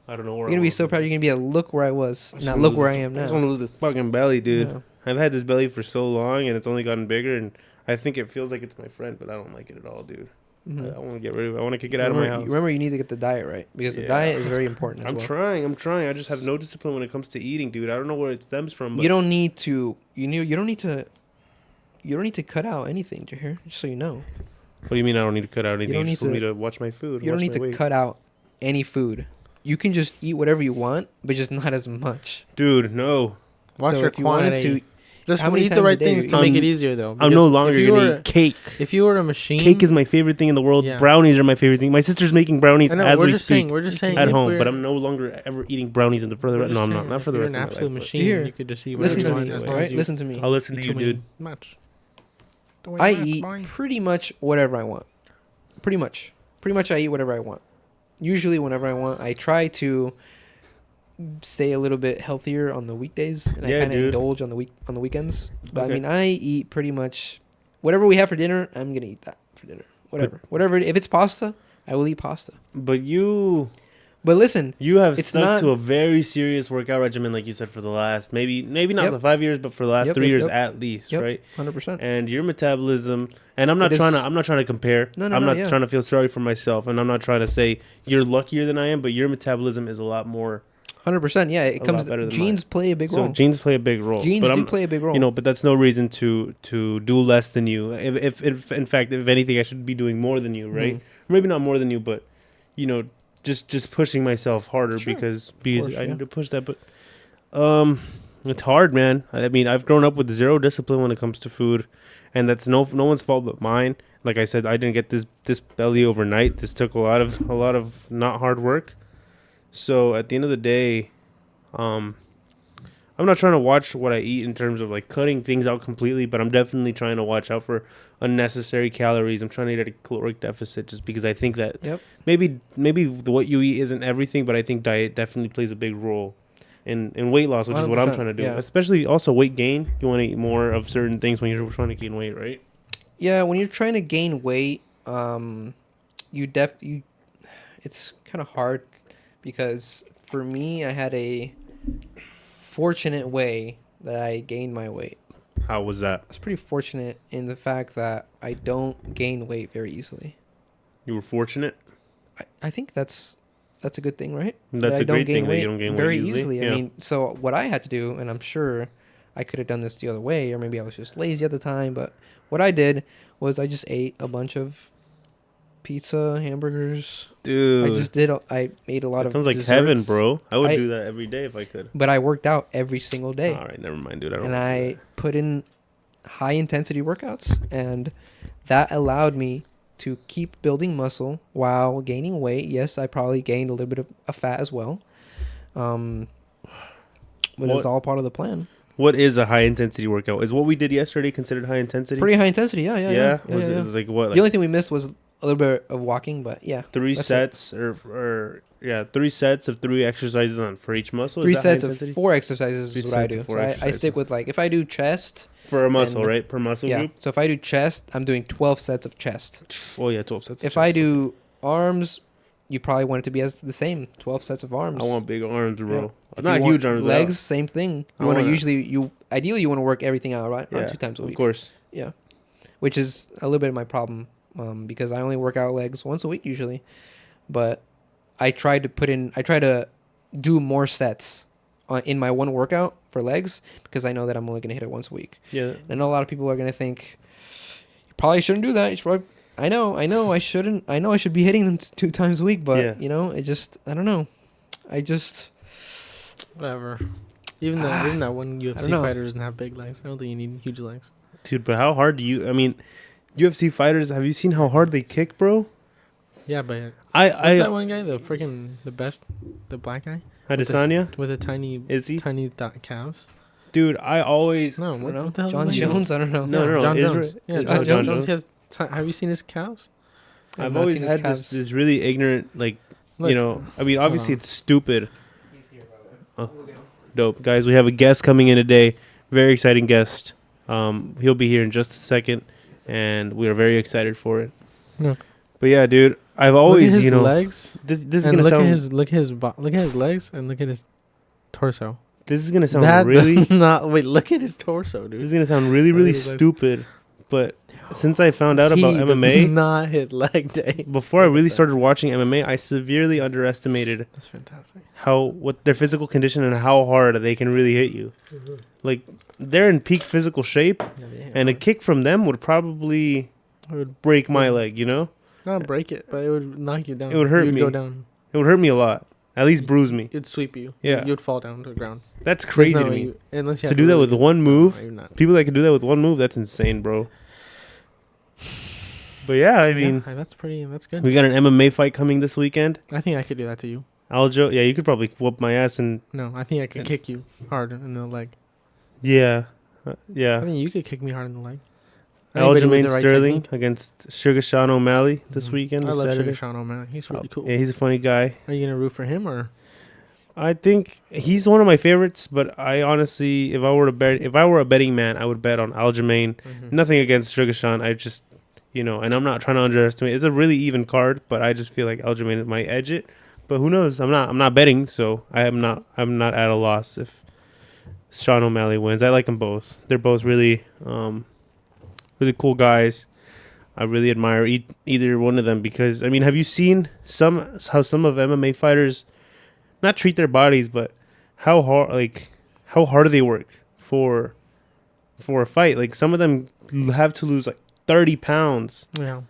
I don't know where you're going to be so proud. You're going to be like, look where I was. Not look where I am now. I just want to lose this fucking belly, dude. Yeah. I've had this belly for so long, and it's only gotten bigger, and I think it feels like it's my friend, but I don't like it at all, dude. Mm-hmm. I want to get rid of it. I want to kick it out of my house. Remember, you need to get the diet right, because the diet is very important as well. I'm trying. I just have no discipline when it comes to eating, dude. I don't know where it stems from. But you don't need to. You don't need to cut out anything, Jahir. Just so you know. What do you mean I don't need to cut out anything? You just need to watch my food. You don't need to cut out any food. You can just eat whatever you want, but just not as much. Dude, no. Watch your quantity. Just eat the right things to make it easier, though. I'm no longer going to eat cake. If you were a machine... Cake is my favorite thing in the world. Yeah. Brownies are my favorite thing. My sister's making brownies as we speak. We're just saying at home, but I'm no longer ever eating brownies in the further... No, I'm not for the rest of my life. If you're an absolute machine, you could just eat whatever you want. Listen to me, Listen to me. I'll listen to you, dude. I eat pretty much whatever I want. Pretty much I eat whatever I want. Usually whenever I want. I try to stay a little bit healthier on the weekdays, and I kind of indulge on the weekends. But I mean, I eat pretty much whatever we have for dinner. I'm gonna eat that for dinner. Whatever. If it's pasta, I will eat pasta. But listen, you have stuck to a very serious workout regimen, like you said, for the last maybe not the 5 years, but for the last 3 years at least, right? 100%. And your metabolism, and I'm not trying to compare. I'm not trying to feel sorry for myself, and I'm not trying to say you're luckier than I am, but your metabolism is a lot more. 100%. Yeah, it comes. Genes play a big role. So genes play a big role. Genes do play a big role. You know, but that's no reason to do less than you. If in fact, if anything, I should be doing more than you, right? Mm. Maybe not more than you, but you know, just pushing myself harder because I need to push that. But it's hard, man. I mean, I've grown up with zero discipline when it comes to food, and that's no one's fault but mine. Like I said, I didn't get this belly overnight. This took a lot of not hard work. So at the end of the day, I'm not trying to watch what I eat in terms of like cutting things out completely, but I'm definitely trying to watch out for unnecessary calories. I'm trying to eat at a caloric deficit just because I think that maybe what you eat isn't everything, but I think diet definitely plays a big role in weight loss, which is what I'm trying to do. Yeah. Especially also weight gain. You want to eat more of certain things when you're trying to gain weight, right? Yeah, when you're trying to gain weight, it's kind of hard. Because for me, I had a fortunate way that I gained my weight. How was that? I was pretty fortunate in the fact that I don't gain weight very easily. You were fortunate? I think that's a good thing, right? That's a great thing that you don't gain weight very easily. Yeah. I mean, so what I had to do, and I'm sure I could have done this the other way, or maybe I was just lazy at the time, but what I did was I just ate a bunch of pizza, hamburgers. Dude. I ate a lot of sounds like desserts. heaven, bro. I would do that every day if I could. But I worked out every single day. All right, never mind, dude. I put in high intensity workouts, and that allowed me to keep building muscle while gaining weight. Yes, I probably gained a little bit of fat as well. But it's all part of the plan. What is a high intensity workout? Is what we did yesterday considered high intensity? Pretty high intensity, yeah. It was like what? The only thing we missed was a little bit of walking, but yeah. 3 sets or 3 sets of 3 exercises for each muscle. 3 sets of 4 exercises is what I do. So I stick with like if I do chest for a muscle, right? Per muscle group. So if I do chest, I'm doing 12 sets of chest. Oh yeah, 12 sets. If I do arms, you probably want it to be as the same 12 sets of arms. I want big arms, bro. Yeah. Not huge arms. Legs, same thing. Ideally you want to work everything out, right? Yeah, 2 times a week. Of course. Yeah, which is a little bit of my problem. Because I only work out legs once a week usually, but I try to do more sets in my one workout for legs because I know that I'm only going to hit it once a week. Yeah. I know a lot of people are going to think you probably shouldn't do that. I know I shouldn't. I know I should be hitting them 2 times a week, but you know, I don't know. Whatever. Even that one UFC fighter doesn't have big legs. I don't think you need huge legs. Dude, but how hard do you? I mean. UFC fighters, have you seen how hard they kick, bro? Yeah, but what's that one guy, the black guy? Adesanya? With the tiny calves. Dude, I always what the hell? John Jones. I don't know. No. John Jones. Yeah, John Jones. Have you seen his calves? I've always had this really ignorant, like, look, I mean, obviously it's stupid. He's here, brother. Dope. Guys, we have a guest coming in today. Very exciting guest. He'll be here in just a second, and we are very excited for it. Look. But yeah, dude, I've always, look at his legs. This is going to sound... Look at his legs and look at his torso. This is going to sound really... Wait, look at his torso, dude. This is going to sound really, really stupid, but... Since I found out about MMA, does not hit leg day. Before I really started watching MMA, I severely underestimated. That's fantastic. What their physical condition and how hard they can really hit you. Mm-hmm. Like they're in peak physical shape, and a kick from them would probably break my leg. Not break it, but it would knock you down. It would hurt me. Go down. It would hurt me a lot. At least bruise me. It'd sweep you. Yeah, you'd fall down to the ground. That's crazy to me. Unless you to do that with one move, people that can do that with one move, that's insane, bro. But yeah, I mean, that's good. We got an MMA fight coming this weekend. I think I could do that to you. Aljo, yeah, you could probably whoop my ass and. No, I think I could kick you hard in the leg. Yeah, yeah. I think you could kick me hard in the leg. Aljamain Sterling against Sugar Sean O'Malley this weekend. I love Sugar Sean O'Malley. He's really cool. Yeah, he's a funny guy. Are you gonna root for him or? I think he's one of my favorites, but I honestly, if I were a betting man, I would bet on Aljamain. Mm-hmm. Nothing against Sugar Sean. I just. And I'm not trying to underestimate. It's a really even card, but I just feel like Aljamain might edge it. But who knows? I'm not betting, so I'm not at a loss if Sean O'Malley wins. I like them both. They're both really really cool guys. I really admire either one of them because I mean, have you seen how some of MMA fighters not treat their bodies, but how hard they work for a fight? Like some of them have to lose like 30 pounds. Yeah.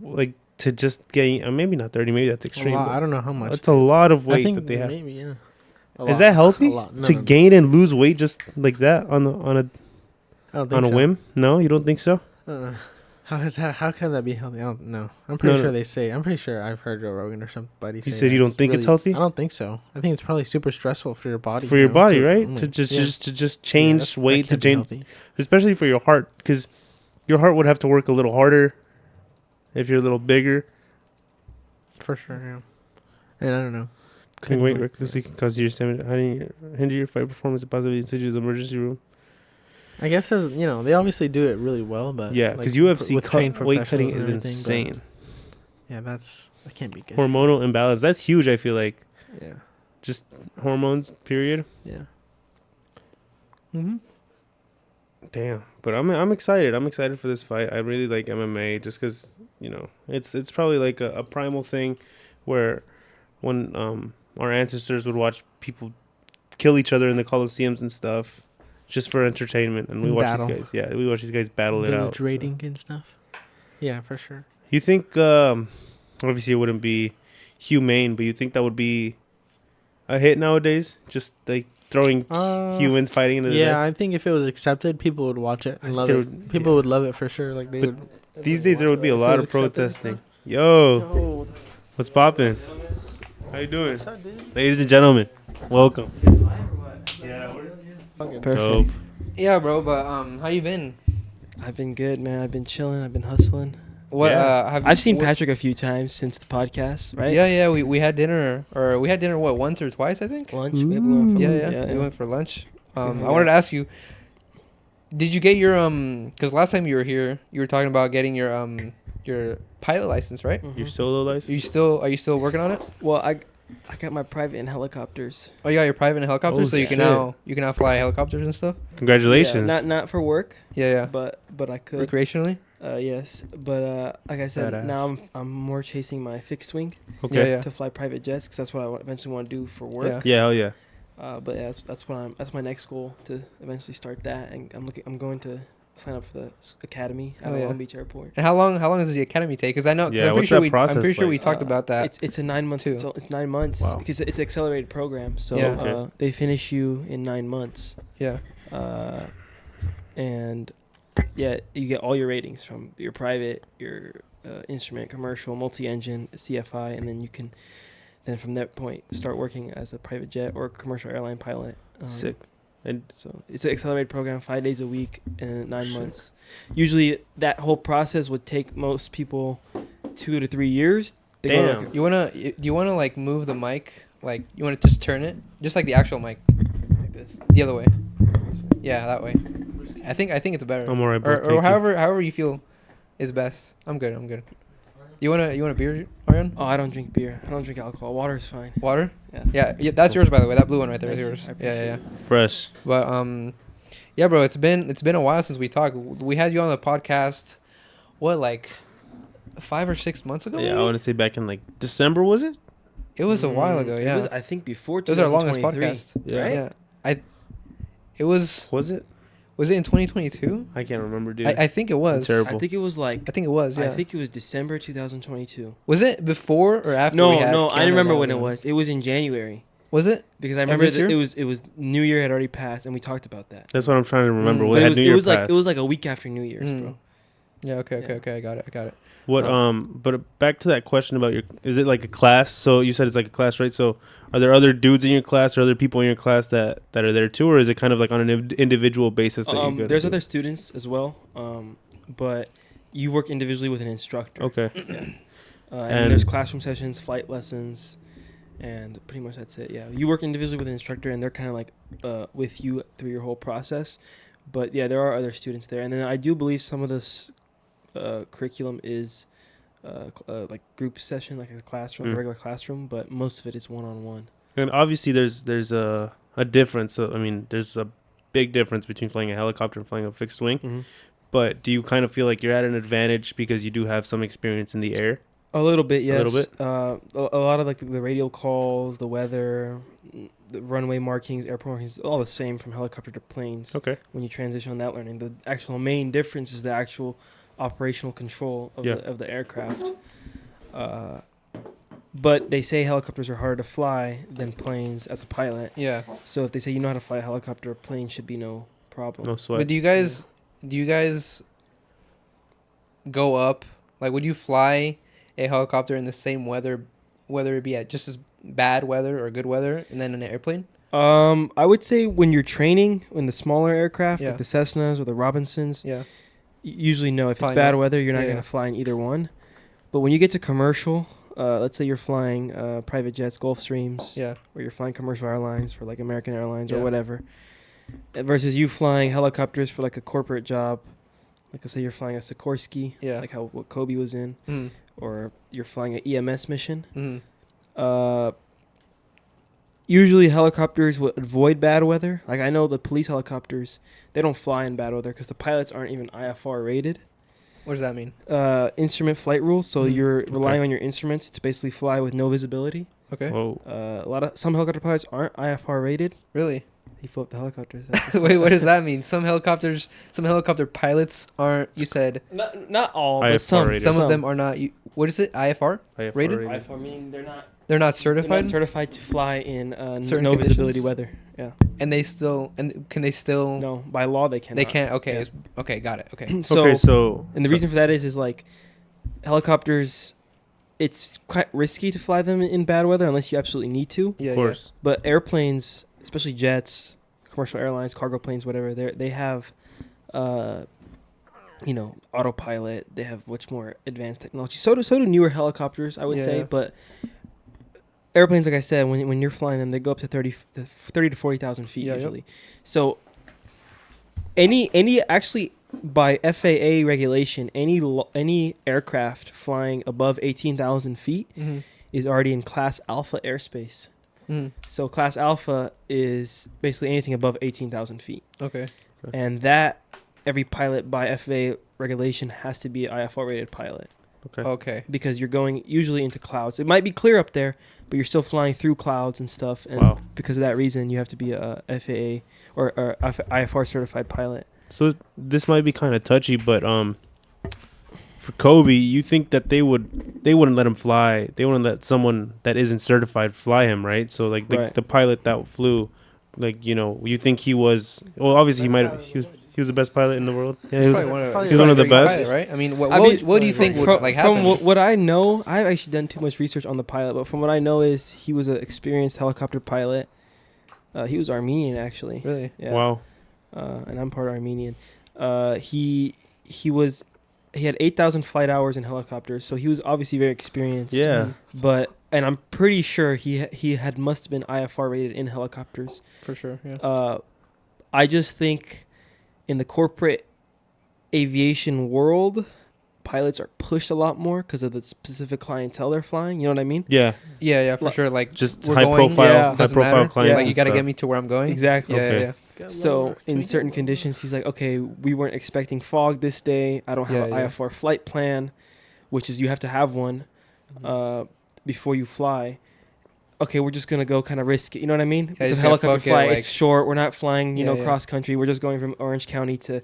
Like to just gain, maybe not 30, maybe that's extreme. I don't know how much. That's a lot of weight that they have. Maybe, yeah. Is that healthy? To gain and lose weight just like that on a whim? No, you don't think so? How can that be healthy? I don't know. I'm pretty sure they say. I'm pretty sure I've heard Joe Rogan or somebody say. You said you don't think it's healthy? I don't think so. I think it's probably super stressful for your body. For your body, right? To just change weight, to change, especially for your heart, because your heart would have to work a little harder if you're a little bigger. For sure, yeah. And I don't know. Can weight recklessly cause your stamina? How do you hinder your fight performance and possibly send you to the emergency room? I guess there's, they obviously do it really well, but yeah, because UFC weight cutting is insane. Yeah, that can't be good. Hormonal imbalance, that's huge. I feel like. Yeah. Just hormones. Period. Yeah. Mhm. Damn, but I'm excited. I'm excited for this fight. I really like MMA just because it's probably like a primal thing, where when our ancestors would watch people kill each other in the coliseums and stuff, just for entertainment, and we watch these guys. Yeah, we watch these guys battle it out. Rating and stuff. Yeah, for sure. You think obviously it wouldn't be humane, but you think that would be a hit nowadays? Just like throwing humans fighting into the Yeah, I think if it was accepted, people would watch it and love it. People would love it for sure. Like they would. These days there would be a lot of protesting. Yo, what's poppin'? How you doing? What's up, dude? Ladies and gentlemen, welcome. Yeah, we're perfect. Yeah, bro. But how you been? I've been good, man. I've been chilling. I've been hustling. What? Yeah. I've seen Patrick a few times since the podcast, right? Yeah. We had dinner, what, once or twice, I think. Lunch. Maybe we went for lunch. We went for lunch. I wanted to ask you, did you get your because last time you were here, you were talking about getting your pilot license, right? Mm-hmm. Your solo license. Are you still working on it? Well, I got my private and helicopters. Oh, you got your private and helicopters, so you can now fly helicopters and stuff. Congratulations. Yeah, not for work. Yeah. But I could recreationally. Yes, but like I said, badass. Now I'm more chasing my fixed wing. Okay. Yeah. To fly private jets, because that's what I eventually want to do for work. Yeah. Yeah. But yeah, that's my next goal, to eventually start that, and I'm going to sign up for the academy at Long Beach Airport. And how long does the academy take? Because I know, I'm pretty sure we talked about that. It's a 9 month. So it's 9 months. Wow. Because it's an accelerated program. So they finish you in 9 months. Yeah. And yeah, you get all your ratings from your private, your instrument, commercial, multi-engine, CFI, and then you can from that point start working as a private jet or commercial airline pilot. Sick. And so it's an accelerated program, 5 days a week and 9 months. Usually that whole process would take most people 2 to 3 years. Damn. Do you wanna like move the mic? Like you wanna just turn it, just like the actual mic. Like this. The other way. Yeah, that way. I think it's better. I'm alright, bro. Or however you feel is best. I'm good. You want a beer, Arian? Oh, I don't drink beer. I don't drink alcohol. Water is fine. Water? Yeah. Yeah, that's yours by the way. That blue one right there is yours. Yeah. Fresh. But yeah, bro, it's been a while since we talked. We had you on the podcast what, like 5 or 6 months ago? Yeah, maybe? I want to say back in like December, was it? It was a while ago, yeah. It was, I think before it was our longest 2023, podcast. Yeah. Yeah. It was it? Was it in 2022? I can't remember, dude. I think it was. Terrible. I think it was like. I think it was. Yeah. I think it was December 2022. Was it before or after? No. I remember when it was. It was in January. Was it? Because I remember it was New Year had already passed and we talked about that. That's what I'm trying to remember. But it was like a week after New Year's, bro. Yeah. Okay. I got it. What but back to that question about is it like a class? So you said it's like a class, right? So are there other dudes in your class or other people in your class that are there too, or is it kind of like on an individual basis that you go? There's other students as well, but you work individually with an instructor. Okay. Yeah. And there's classroom sessions, flight lessons, and pretty much that's it. Yeah, you work individually with an instructor, and they're kind of like with you through your whole process. But yeah, there are other students there, and then I do believe some of this curriculum is like group session, like a classroom, a regular classroom, but most of it is one-on-one. And obviously there's a difference. I mean, there's a big difference between flying a helicopter and flying a fixed wing. Mm-hmm. But do you kind of feel like you're at an advantage because you do have some experience in the air? A little bit, yes. A little bit? A lot of like the radio calls, the weather, the runway markings, airport markings, all the same from helicopter to planes. Okay. When you transition on that learning, the actual main difference is the actual operational control of the aircraft. But they say helicopters are harder to fly than planes as a pilot. Yeah. So if they say you know how to fly a helicopter, a plane should be no problem. No sweat. But do you guys go up? Like, would you fly a helicopter in the same weather, whether it be at just as bad weather or good weather, and then an airplane? I would say when you're training in the smaller aircraft, like the Cessnas or the Robinsons, usually no. If it's bad weather, you're not going to fly in either one. But when you get to commercial, let's say you're flying private jets, Gulfstreams, or you're flying commercial airlines for like American Airlines or whatever, versus you flying helicopters for like a corporate job, like let's say you're flying a Sikorsky, like what Kobe was in, or you're flying an EMS mission. Usually helicopters would avoid bad weather. Like I know the police helicopters, they don't fly in bad weather because the pilots aren't even IFR rated. What does that mean? Instrument flight rules. So you're relying on your instruments to basically fly with no visibility. Okay. Whoa. Some helicopter pilots aren't IFR rated. Really? He flew up the helicopters. Wait, what does that mean? Some helicopter pilots aren't. You said not all, IFR but some. rated. Some of them are not. What is it? IFR? Rated? IFR mean they're not. They're not certified. They're not certified to fly in certain visibility weather. Yeah. And can they still? No, by law they cannot. They can't. Okay. Yeah. Okay. Got it. Okay. So and the reason for that is like helicopters. It's quite risky to fly them in bad weather unless you absolutely need to. Yeah. Of course. Yeah. But airplanes, especially jets, commercial airlines, cargo planes, whatever, they have, autopilot. They have much more advanced technology. So do newer helicopters, I would say. But airplanes, like I said, when you're flying them, they go up to 30 to 40,000 feet usually. Yep. So actually by FAA regulation, any aircraft flying above 18,000 feet is already in Class Alpha airspace. So Class Alpha is basically anything above 18,000 feet. Okay. And that every pilot by FAA regulation has to be an IFR rated pilot. Okay. Because you're going usually into clouds. It might be clear up there, but you're still flying through clouds and stuff. And because of that reason, you have to be a FAA or IFR certified pilot. So this might be kind of touchy, but for Kobe, you think that they wouldn't let him fly? They wouldn't let someone that isn't certified fly him, right? So like the pilot that flew, like you think he was? Well, obviously he was the best pilot in the world. Yeah, he was one of the best, pilot, right? I mean, what do you think would happen? From what I know, I've actually done too much research on the pilot, but from what I know is he was an experienced helicopter pilot. He was Armenian, actually. Really? Yeah. Wow. And I'm part Armenian. He had 8,000 flight hours in helicopters, so he was obviously very experienced. Yeah. And I'm pretty sure he must have been IFR rated in helicopters. For sure, yeah. I just think in the corporate aviation world, pilots are pushed a lot more because of the specific clientele they're flying. You know what I mean? Yeah. Yeah, for sure. Like just high profile clients. Yeah. Like you got to get me to where I'm going. Exactly. Yeah. So in certain conditions, he's like, okay, we weren't expecting fog this day. I don't have an IFR flight plan, which is you have to have one before you fly. Okay, we're just gonna go kind of risk it. You know what I mean? It's a helicopter flight. It's short. We're not flying, cross country. We're just going from Orange County to,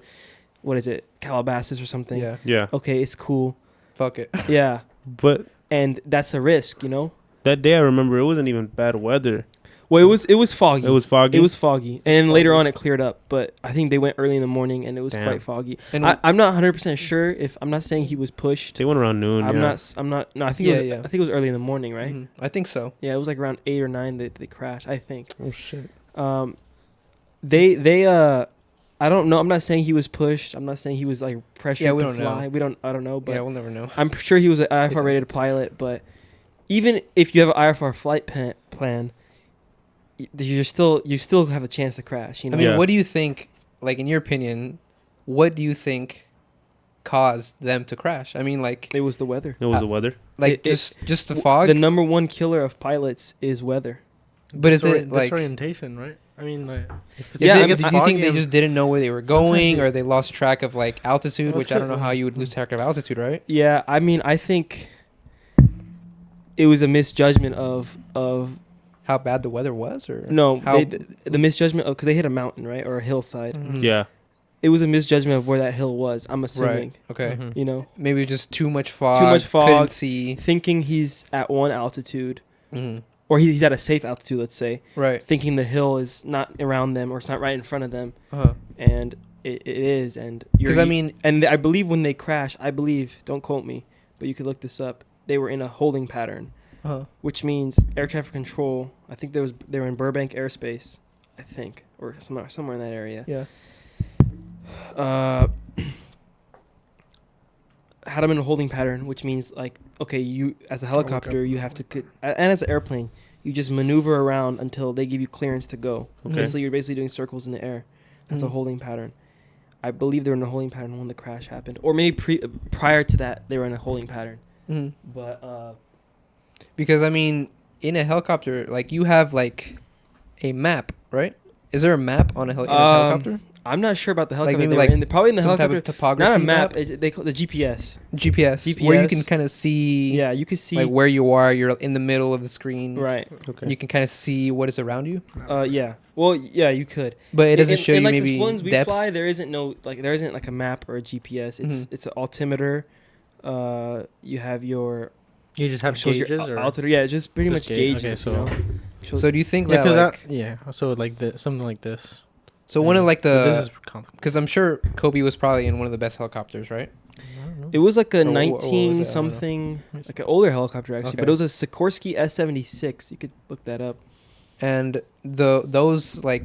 what is it, Calabasas or something. Yeah. Okay, it's cool. Fuck it. Yeah. And that's a risk, That day I remember it wasn't even bad weather. Well, it was foggy. It was foggy. And later on it cleared up, but I think they went early in the morning and it was quite foggy. And I'm not 100% sure if I'm not saying he was pushed. They went around noon. I'm not. No, I think I think it was early in the morning, right? I think so. Yeah, it was like around 8 or 9 that they crashed, I think. Oh shit. They I don't know. I'm not saying he was pushed. I'm not saying he was like pressured to fly. I don't know, but yeah, we'll never know. I'm sure he was an IFR rated pilot, but even if you have an IFR flight plan, you still have a chance to crash. I mean, what do you think? Like, in your opinion, what do you think caused them to crash? I mean, like, it was the weather. It was the weather. Like, just the fog. The number one killer of pilots is weather. But is it like disorientation, right? I mean, like, do you think they just didn't know where they were going, or they lost track of like altitude? Which I don't know how you would lose track of altitude, right? Yeah, I mean, I think it was a misjudgment of how bad the weather was, or the misjudgment of because they hit a mountain, right, or a hillside. Mm-hmm. Yeah, it was a misjudgment of where that hill was. I'm assuming. Right. Okay. Mm-hmm. Maybe just too much fog. Couldn't see. Thinking he's at one altitude, or he's at a safe altitude. Let's say. Right. Thinking the hill is not around them or it's not right in front of them, and it is. And because and I believe when they crash, don't quote me, but you could look this up. They were in a holding pattern. Which means air traffic control. I think they were in Burbank airspace, I think, or somewhere in that area. Yeah. Had them in a holding pattern, which means like, okay, you as a helicopter, you have to, and as an airplane, you just maneuver around until they give you clearance to go. Okay. So you're basically doing circles in the air. That's a holding pattern. I believe they were in a holding pattern when the crash happened, or maybe prior to that they were in a holding pattern. But. Because, I mean, in a helicopter, like, you have, like, a map, right? Is there a map on a helicopter? I'm not sure about the helicopter. Like, maybe, probably in the helicopter. Type of topography not a map. They call it the GPS. GPS. Where you can kind of see... Yeah, you can see... Like, where you are. You're in the middle of the screen. Right. Okay. You can kind of see what is around you. Yeah. Well, yeah, you could. But it doesn't show you like maybe the ones we depth. fly, there isn't like a map or a GPS. It's an altimeter. You have your... You just have gauges or altitude. Yeah, just pretty much gauges. Okay, so do you think that like, so like something like this? So one of like the because I'm sure Kobe was probably in one of the best helicopters, right? It was like a 19 something, like an older helicopter actually, but it was a Sikorsky S-76. You could look that up. And those like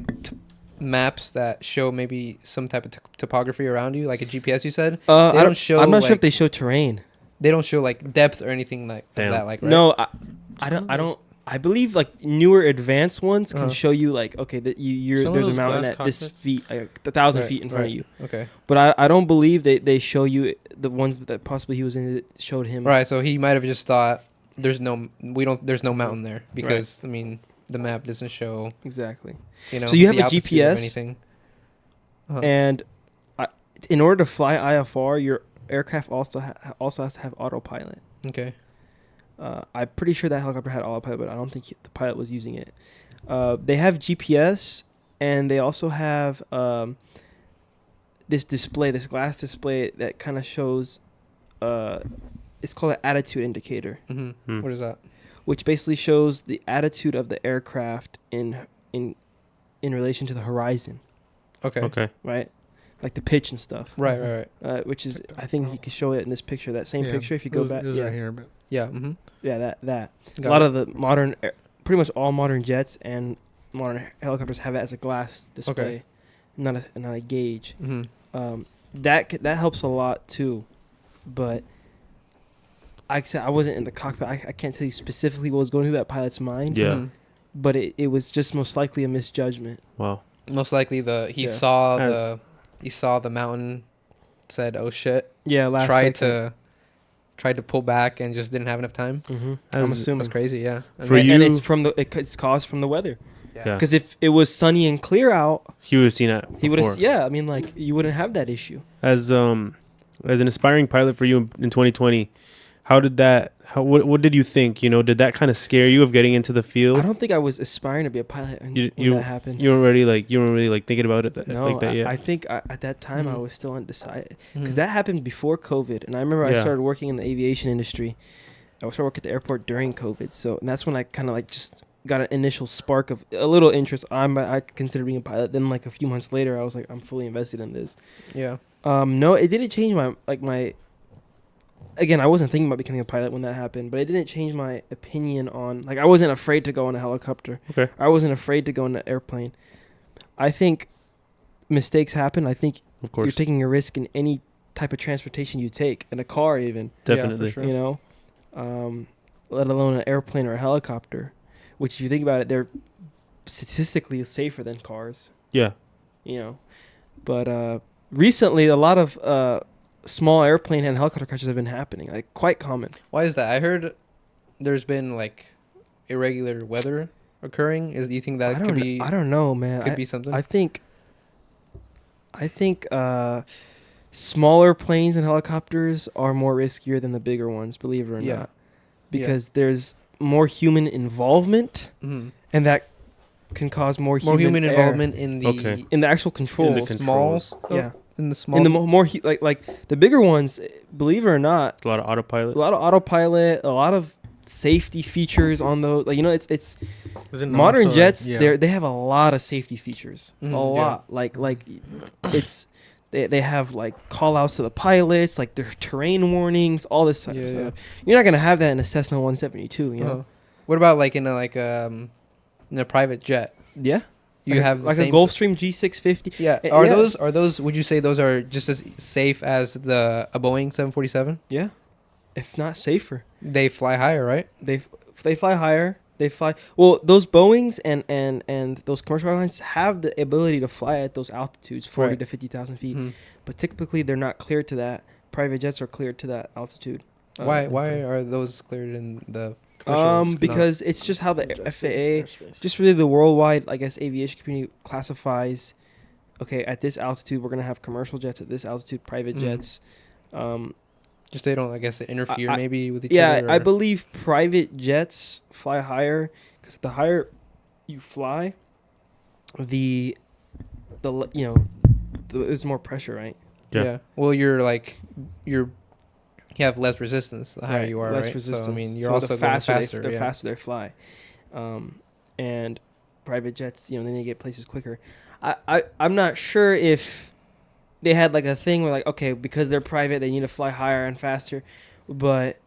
maps that show maybe some type of topography around you, like a GPS, you said. They don't show. I'm not sure if they show terrain. They don't show like depth or anything like that. Like right? No, I don't. I believe like newer advanced ones can show you like okay that there's a mountain at this feet, like 1,000 feet in front of you. Okay. But I don't believe they show you the ones that possibly he was in that showed him. Right. So he might have just thought there's no mountain there because I mean the map doesn't show exactly. So you have a GPS. And in order to fly IFR, your aircraft also has to have autopilot. Okay. I'm pretty sure that helicopter had autopilot, but I don't think the pilot was using it. They have GPS, and they also have this glass display that kind of shows. It's called an attitude indicator. Mm-hmm. What is that? Which basically shows the attitude of the aircraft in relation to the horizon. Okay. Right. Like the pitch and stuff. Right. Which is, I think you can show it in this picture. That same picture, if you go back. It was right here, but yeah. Mm-hmm. Yeah, that. A lot of the modern, pretty much all modern jets and modern helicopters have it as a glass display, not a gauge. That helps a lot too, but like I said, I wasn't in the cockpit. I can't tell you specifically what was going through that pilot's mind. Yeah. But it was just most likely a misjudgment. Wow. Most likely he saw the mountain, said, "Oh shit." Yeah, tried to pull back and just didn't have enough time. I'm assuming that's crazy. Yeah. For you, and it's caused from the weather. Yeah. Because if it was sunny and clear out, he would have seen it. He would have. Yeah, I mean, like you wouldn't have that issue. As an aspiring pilot for you in 2020, how did that? What did you think? You know, did that kind of scare you of getting into the field? I don't think I was aspiring to be a pilot when that happened. You weren't really thinking about it like that yet? I think at that time I was still undecided because that happened before COVID, and I remember I started working in the aviation industry. I started working at the airport during COVID, and that's when I kind of like just got an initial spark of a little interest. I considered being a pilot. Then like a few months later, I was like, I'm fully invested in this. Yeah. No, it didn't change my. Again, I wasn't thinking about becoming a pilot when that happened, but it didn't change my opinion on... Like, I wasn't afraid to go in a helicopter. Okay. I wasn't afraid to go in an airplane. I think mistakes happen. I think you're taking a risk in any type of transportation you take, in a car even. Definitely. Yeah, for sure. You know? Let alone an airplane or a helicopter, which, if you think about it, they're statistically safer than cars. Yeah. You know? But recently, a lot of... small airplane and helicopter crashes have been happening, like quite common. Why is that? I heard there's been like irregular weather occurring. Do you think that could be? I don't know, man. Could be something. I think smaller planes and helicopters are more riskier than the bigger ones, believe it or not, because there's more human involvement, and that can cause more human involvement in the actual controls. In the controls. In the small, in the more like the bigger ones, believe it or not, a lot of autopilot, a lot of safety features on those. Like, you know, it's modern jets. They have a lot of safety features, a lot. Like it's they have like call outs to the pilots, like their terrain warnings, all this type of stuff. You're not gonna have that in a Cessna 172. You know. What about like in a private jet? Yeah. You have like a Gulfstream G650. Yeah. Are those? Would you say those are just as safe as a Boeing 747? Yeah, if not safer. They fly higher, right? They fly higher. They fly well. Those Boeings and those commercial airlines have the ability to fly at those altitudes, 40 to 50,000 feet. But typically, they're not cleared to that. Private jets are cleared to that altitude. Why are those cleared in the? Because it's just how the FAA, just really the worldwide, I guess, aviation community classifies. Okay, at this altitude, we're gonna have commercial jets. At this altitude, private jets. Just they don't, I guess, interfere maybe with each other. Yeah, I believe private jets fly higher because the higher you fly, there's more pressure, right? Yeah. Well, you have less resistance the higher you are, less right? resistance. So, I mean, you're also faster going faster. Faster they fly. And private jets, then they get places quicker. I'm not sure if they had like a thing where like, okay, because they're private, they need to fly higher and faster. But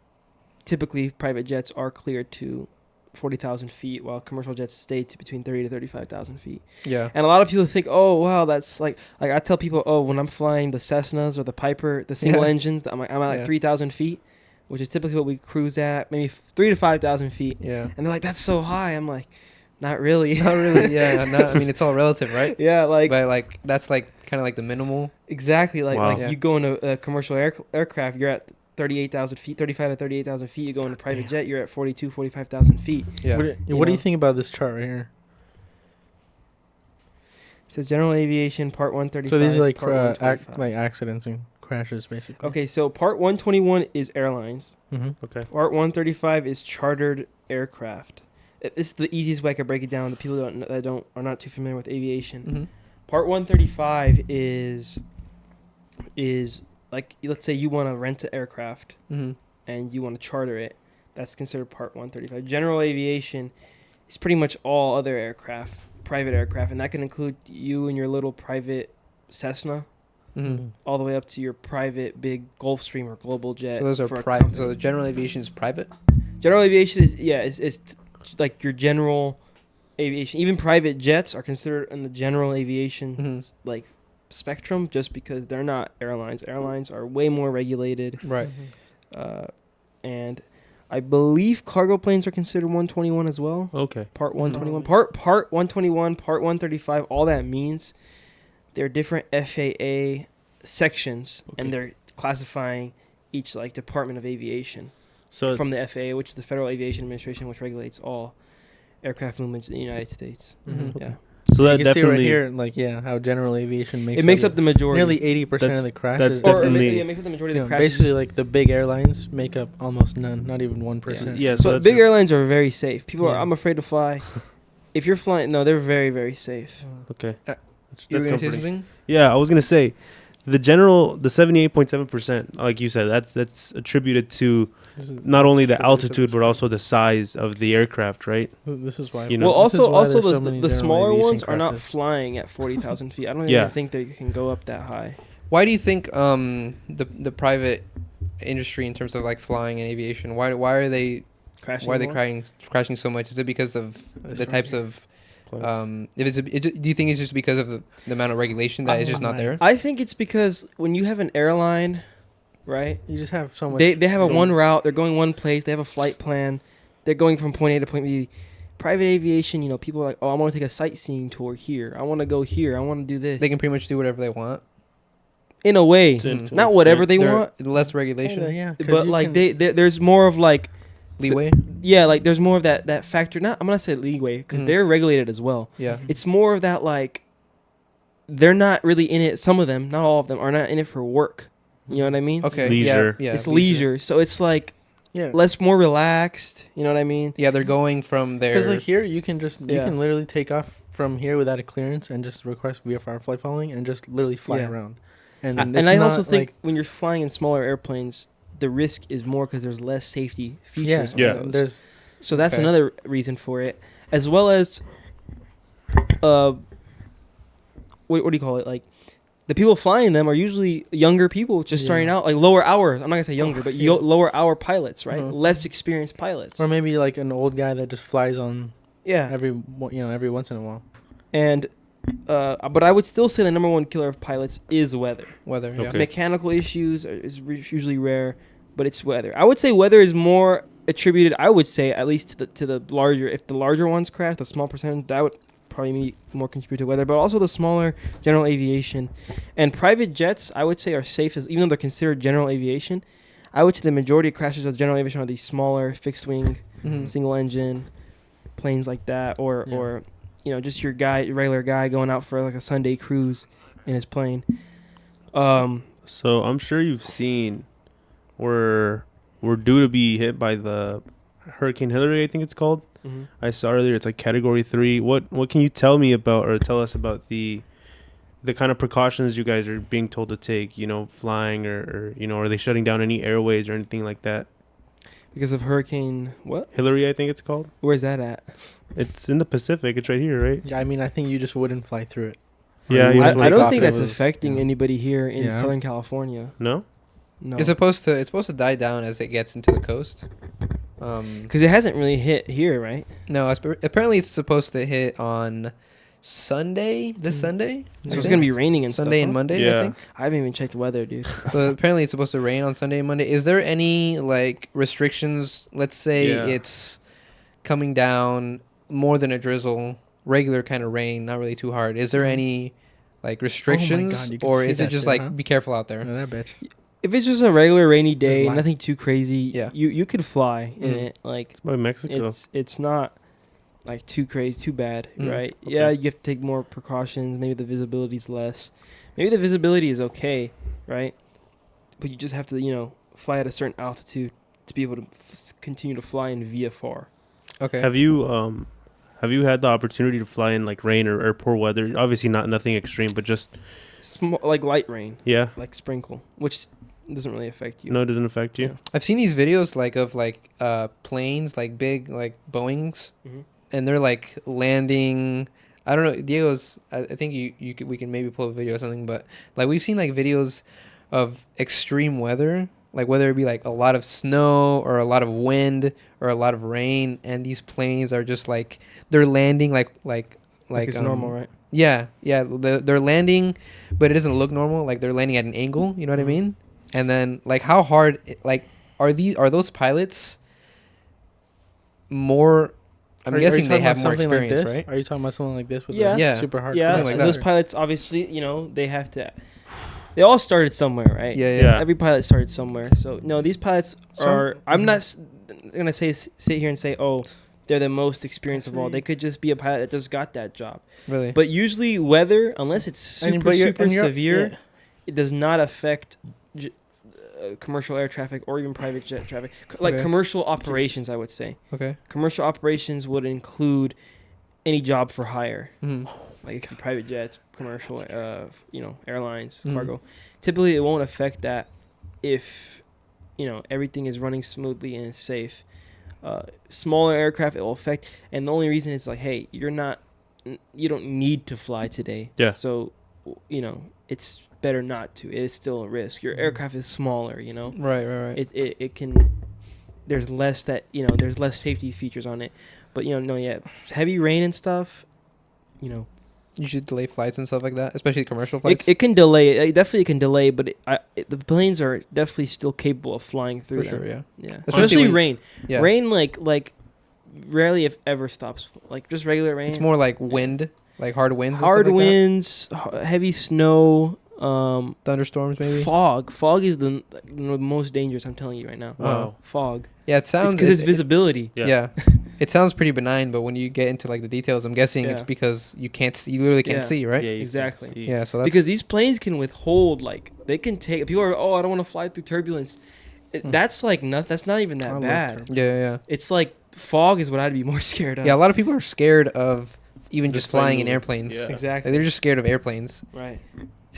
typically private jets are cleared to 40,000 feet, while commercial jets stay to between 30 to 35,000 feet. Yeah. And a lot of people think, oh, wow, that's like I tell people, oh, when I'm flying the Cessnas or the Piper, the single engines, I'm at like 3,000 feet, which is typically what we cruise at, maybe 3,000 to 5,000 feet. Yeah. And they're like, that's so high. I'm like, not really. Not really. Yeah. I mean, it's all relative, right? Yeah. But like, that's like kind of like the minimal. Exactly. Like you go into a commercial aircraft, you're at 38,000 feet, 35 to 38,000 feet. You go in a private jet, you're at 45,000 feet. Yeah. What do you think about this chart right here? It says general aviation, part 135. So these are like accidents and crashes, basically. Okay, so part 121 is airlines. Okay. Part 135 is chartered aircraft. It's the easiest way I could break it down to people that are not too familiar with aviation. Part 135 is like, let's say you want to rent an aircraft and you want to charter it. That's considered part 135. General aviation is pretty much all other aircraft, private aircraft, and that can include you and your little private Cessna, all the way up to your private big Gulfstream or Global Jet. So those are private. So the general aviation is private? General aviation is like your general aviation. Even private jets are considered in the general aviation like spectrum, just because they're not airlines. Airlines are way more regulated, right? And I believe cargo planes are considered 121 as well. Okay. Part 121, part 121, part 135. All that means they're different FAA sections, and they're classifying each like Department of Aviation from the FAA, which is the Federal Aviation Administration, which regulates all aircraft movements in the United States. Yeah. So that you can definitely see right here, like how general aviation makes up the majority. Nearly 80% of the crashes. That's definitely it makes up the majority of the crashes. Basically, like the big airlines make up almost none, not even 1%. Yeah. So big airlines are very safe. People are, I'm afraid to fly. If you're flying, no, they're very, very safe. Okay. You were gonna say something? Yeah, I was gonna say, the 78.7%, like you said, that's attributed to not only the altitude but also the size of the aircraft, right? This is why. You know, well, also the smaller ones are not flying at 40,000 feet. I don't even think they can go up that high. Why do you think the private industry in terms of like flying and aviation, why are they crashing? Why are they crashing so much? Is it because of the types of do you think it's just because of the amount of regulation that is just not there? I think it's because when you have an airline, right? You just have so much. They have a one route. They're going one place. They have a flight plan. They're going from point A to point B. Private aviation, people are like, oh, I want to take a sightseeing tour here. I want to go here. I want to do this. They can pretty much do whatever they want. In a way, not whatever they want. Less regulation. Yeah, but like there's more of like leeway. Like there's more of that factor. I'm gonna say leeway because they're regulated as well. Yeah, it's more of that like they're not really in it. Some of them, not all of them, are not in it for work. You know what I mean? Okay, leisure. Yeah, it's leisure. So it's like less more relaxed. You know what I mean? Yeah, they're going from there. Because like here, you can literally take off from here without a clearance and just request VFR flight following and just literally fly around. And I also think when you're flying in smaller airplanes, the risk is more because there's less safety features. So that's another reason for it, as well as what do you call it? Like the people flying them are usually younger people just starting out, like lower hours. I'm not gonna say younger, but lower hour pilots, right? Less experienced pilots, or maybe like an old guy that just flies on every once in a while. And but I would still say the number one killer of pilots is weather. Okay. Mechanical issues is usually rare, but it's weather. I would say weather is more attributed, I would say, at least to the larger, if the larger ones crash, the small percentage, that would probably be more contribute to weather, but also the smaller general aviation. And private jets, I would say, are safe, even though they're considered general aviation. I would say the majority of crashes of general aviation are these smaller, fixed-wing, single-engine planes like that, or just your regular guy going out for like a Sunday cruise in his plane. So I'm sure you've seen we're due to be hit by the Hurricane Hillary, I think it's called. I saw earlier it's like Category 3. What can you tell us about the kind of precautions you guys are being told to take, flying or are they shutting down any airways or anything like that? Because of Hurricane Hillary, I think it's called. Where's that at? It's in the Pacific. It's right here, right? Yeah, I mean, I think you just wouldn't fly through it. Yeah, I don't think that's affecting anybody here in Southern California. No. It's supposed to die down as it gets into the coast. Because it hasn't really hit here, right? No, apparently it's supposed to hit on Sunday. This Sunday. So it's gonna be raining and Sunday stuff, and Monday. I think. I haven't even checked weather, dude. So apparently it's supposed to rain on Sunday and Monday. Is there any like restrictions? Let's say it's coming down more than a drizzle, regular kind of rain, not really too hard. Is there any like restrictions, or is it just like be careful out there? No, that bitch. If it's just a regular rainy day, nothing too crazy, you could fly in it. Like it's by Mexico. It's not like too crazy, too bad, right? Okay. Yeah, you have to take more precautions. Maybe the visibility's less. Maybe the visibility is okay, right? But you just have to, fly at a certain altitude to be able to continue to fly in VFR. Okay. Have you had the opportunity to fly in like rain or poor weather? Obviously nothing extreme, but just like light rain. Yeah. Like sprinkle, which doesn't really affect you. No, it doesn't affect you. Yeah. I've seen these videos of planes, like big like Boeings, and they're like landing. I don't know, Diego's. I think we can maybe pull a video or something, but like we've seen like videos of extreme weather like whether it be like a lot of snow or a lot of wind or a lot of rain, and these planes are just like they're landing like it's normal, right? Yeah, they're landing, but it doesn't look normal. Like they're landing at an angle. You know what I mean? And then like how hard like are those pilots more? I'm guessing they have more experience, like right? Are you talking about something like this with super hard? Yeah, like those pilots obviously, they have to. They all started somewhere, right? Yeah. Every pilot started somewhere. So no, these pilots are. I'm not gonna sit here and say, oh, they're the most experienced of all. They could just be a pilot that just got that job. Really? But usually, weather, unless it's super severe, it does not affect commercial air traffic or even private jet traffic. Commercial operations, I would say. Okay. Commercial operations would include any job for hire. Mm-hmm. Like it could be private jets, commercial, airlines, cargo. Typically, it won't affect that if, everything is running smoothly and it's safe. Smaller aircraft, it will affect. And the only reason is like, hey, you don't need to fly today. Yeah. So, it's better not to. It is still a risk. Your aircraft is smaller, Right. It can, there's less there's less safety features on it. But, heavy rain and stuff, You should delay flights and stuff like that, especially commercial flights. It can delay. It definitely can delay, but the planes are definitely still capable of flying through. For them. sure, Yeah. Especially rain. Yeah. Rain like rarely if ever stops. Like just regular rain. It's more like wind, like hard winds. Hard and stuff winds, heavy snow, thunderstorms maybe. Fog. Fog is the most dangerous. I'm telling you right now. Wow. Fog. Yeah, it sounds because it's visibility. Yeah. It sounds pretty benign, but when you get into like the details, I'm guessing it's because you can't see. You literally can't see, right? Yeah, exactly. Yeah, so that's because these planes can withhold they can take. People are I don't want to fly through turbulence. That's like that's not even that bad. Yeah. It's like fog is what I'd be more scared of. Yeah, a lot of people are scared of even just flying in airplanes. Yeah. Exactly. Like, they're just scared of airplanes. Right.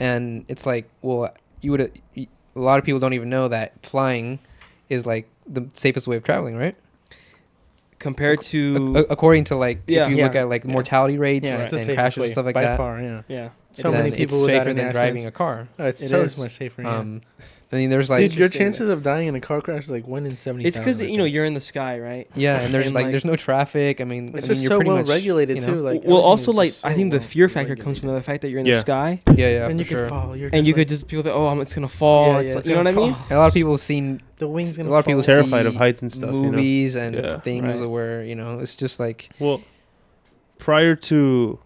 And it's like, well, a lot of people don't even know that flying is like the safest way of traveling, right? Compared to according to if you look at like mortality rates and crashes and stuff like by that. Far, yeah. So many people it's safer than driving a car. Oh, it's so much safer. I mean, there's like your chances of dying in a car crash is like 1 in 70,000. It's because you're in the sky, right? Yeah, and there's there's no traffic. I mean, it's just so well regulated too. Like also I think the fear factor comes from the fact that you're in the sky. Yeah, and you could fall. And you could just people that it's gonna fall. It's like, you know what I mean? And a lot of people have seen the wings. A lot of people terrified of heights and stuff. Movies and things where it's just like prior to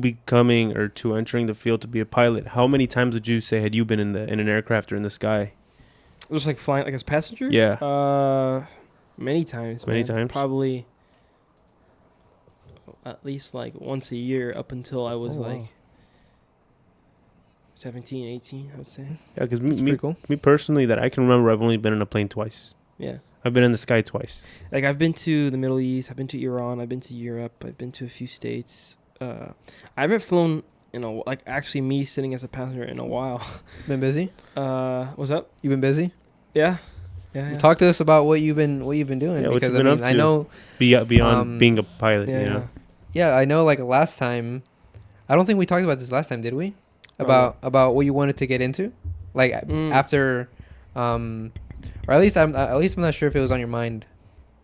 becoming or to entering the field to be a pilot, how many times would you say had you been in an aircraft or in the sky? Just like flying like as a passenger? Yeah. Many times. Many times? Probably at least like once a year up until I was 17, 18, I would say. Yeah, because me personally, that I can remember, I've only been in a plane twice. Yeah. I've been in the sky twice. Like I've been to the Middle East, I've been to Iran, I've been to Europe, I've been to a few states. I haven't flown actually me sitting as a passenger in a while. Been busy? What's up? You been busy? Yeah. Talk to us about what you've been doing because I know beyond being a pilot, Yeah, I know like last time, I don't think we talked about this last time, did we? About what you wanted to get into? Like after or at least I'm not sure if it was on your mind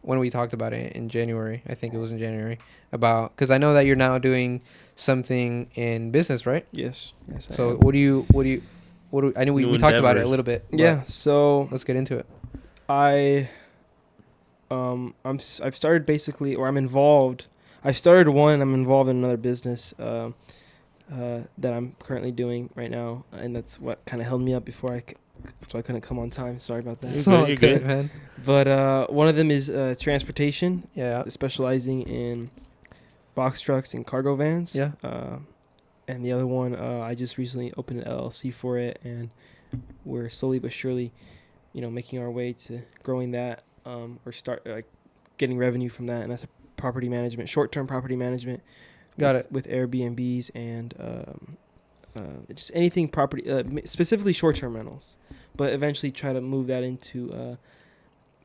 when we talked about it in January. I think it was in January because I know that you're now doing something in business, right? Yes. So what do you I know we talked about it a little bit. Yeah. So let's get into it. I've started basically, or I'm involved. I started one and I'm involved in another business that I'm currently doing right now, and that's what kind of held me up before so I couldn't come on time. Sorry about that. You're good, man. But one of them is transportation. Yeah. Specializing in box trucks and cargo vans. Yeah. And the other one, I just recently opened an LLC for it, and we're slowly but surely, making our way to growing that, or start getting revenue from that, and that's a property management, short-term property management. Got it. With Airbnbs and just anything property, specifically short-term rentals, but eventually try to move that into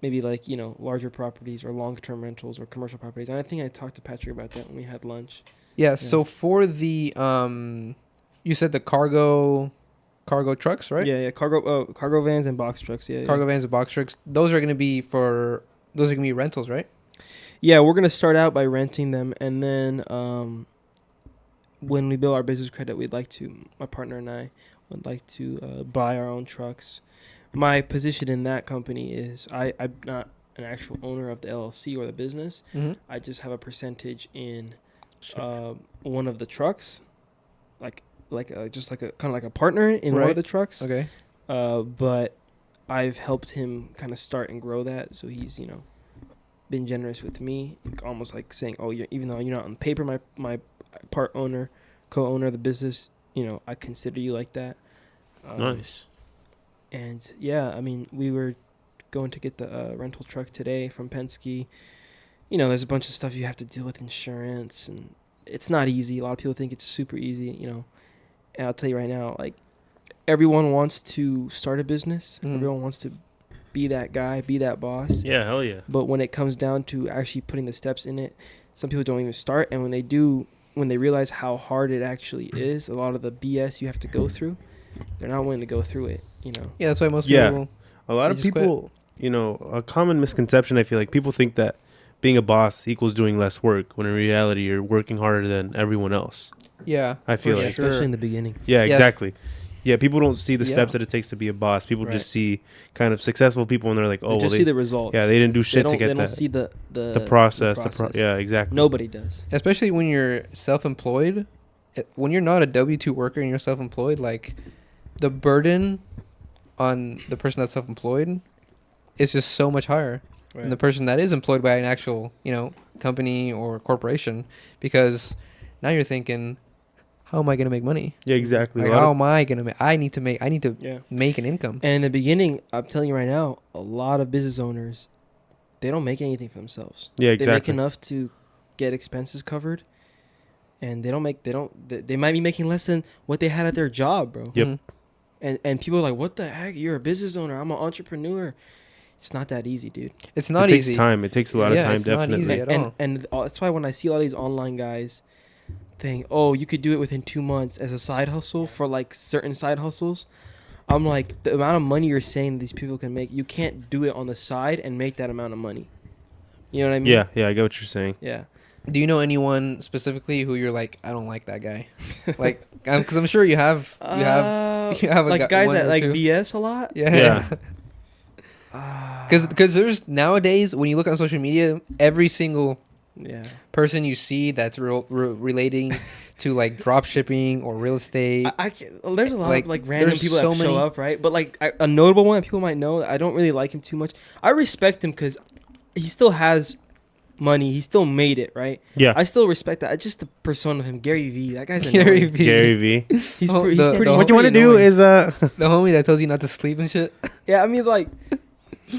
maybe larger properties or long-term rentals or commercial properties. And I think I talked to Patrick about that when we had lunch. Yeah. So for the you said the cargo cargo trucks, right? Yeah, cargo vans and box trucks. Yeah, cargo vans and box trucks. Those are gonna be rentals, right? Yeah, we're gonna start out by renting them, and then when we build our business credit, my partner and I would like to buy our own trucks. My position in that company is I'm not an actual owner of the LLC or the business. Mm-hmm. I just have a percentage in one of the trucks, just like a kind of like a partner in one of the trucks. Okay. But I've helped him kind of start and grow that, so he's been generous with me, almost like saying, "Oh, even though you're not on paper my co-owner of the business, I consider you like that." Nice. And yeah, I mean, we were going to get the rental truck today from Penske. There's a bunch of stuff you have to deal with, insurance, and it's not easy. A lot of people think it's super easy, and I'll tell you right now, like, everyone wants to start a business. Everyone wants to be that guy, be that boss. Yeah, hell yeah. But when it comes down to actually putting the steps in it, some people don't even start. And when they do, when they realize how hard it actually is, a lot of the BS you have to go through, they're not willing to go through it, Yeah, that's why most people... A lot of people, a common misconception, I feel like people think that being a boss equals doing less work, when in reality you're working harder than everyone else. Yeah. I feel like. Especially in the beginning. Yeah, exactly. Yeah, people don't see the steps that it takes to be a boss. People just see kind of successful people, and they're like, they see the results. Yeah, they didn't do shit to get that. They don't see the process. Yeah, exactly. Nobody does. Especially when you're self-employed. When you're not a W-2 worker and you're self-employed, like, the burden on the person that's self-employed is just so much higher than the person that is employed by an actual, company or corporation. Because now you're thinking, how am I going to make money? Yeah, exactly. Like, how am I going to make... I need to make an income. And in the beginning, I'm telling you right now, a lot of business owners, they don't make anything for themselves. Yeah, exactly. They make enough to get expenses covered. And they might be making less than what they had at their job, bro. Yep. Mm-hmm. And people are like, what the heck? You're a business owner. I'm an entrepreneur. It's not that easy, dude. It's not easy. It takes time. It takes a lot of time, definitely. Not easy at all. And that's why when I see a lot of these online guys think, oh, you could do it within 2 months as a side hustle for like certain side hustles, I'm like, the amount of money you're saying these people can make, you can't do it on the side and make that amount of money. You know what I mean? Yeah, I get what you're saying. Yeah. Do you know anyone specifically who you're like, I don't like that guy? Like, because I'm sure you have like guys that like BS a lot. Yeah. Because there's nowadays, when you look on social media, every single person you see that's relating to like drop shipping or real estate. There's a lot of like random people that show up, right? But like a notable one that people might know, I don't really like him too much. I respect him because he still has money. He still made it, right? Yeah. I still respect that. Just the persona of him, Gary V. That guy's Gary annoying. V. Gary V. He's pretty. What you want to do is the homie that tells you not to sleep and shit. Yeah, I mean, like,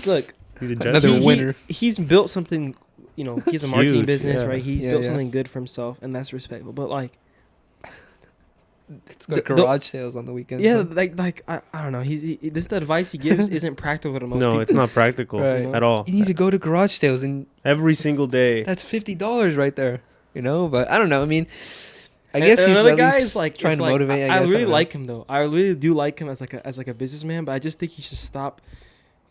look, he's another winner. He's built something. He has a marketing business, right? He's built something good for himself, and that's respectful. But like, it's got garage sales on the weekends. Yeah, like I don't know. This the advice he gives isn't practical to most people. No, it's not practical at all. You need to go to garage sales and every single day. That's $50 right there. But I don't know. I mean, I guess he's another guy is like trying to motivate. I really like him though. I really do like him as like a businessman. But I just think he should stop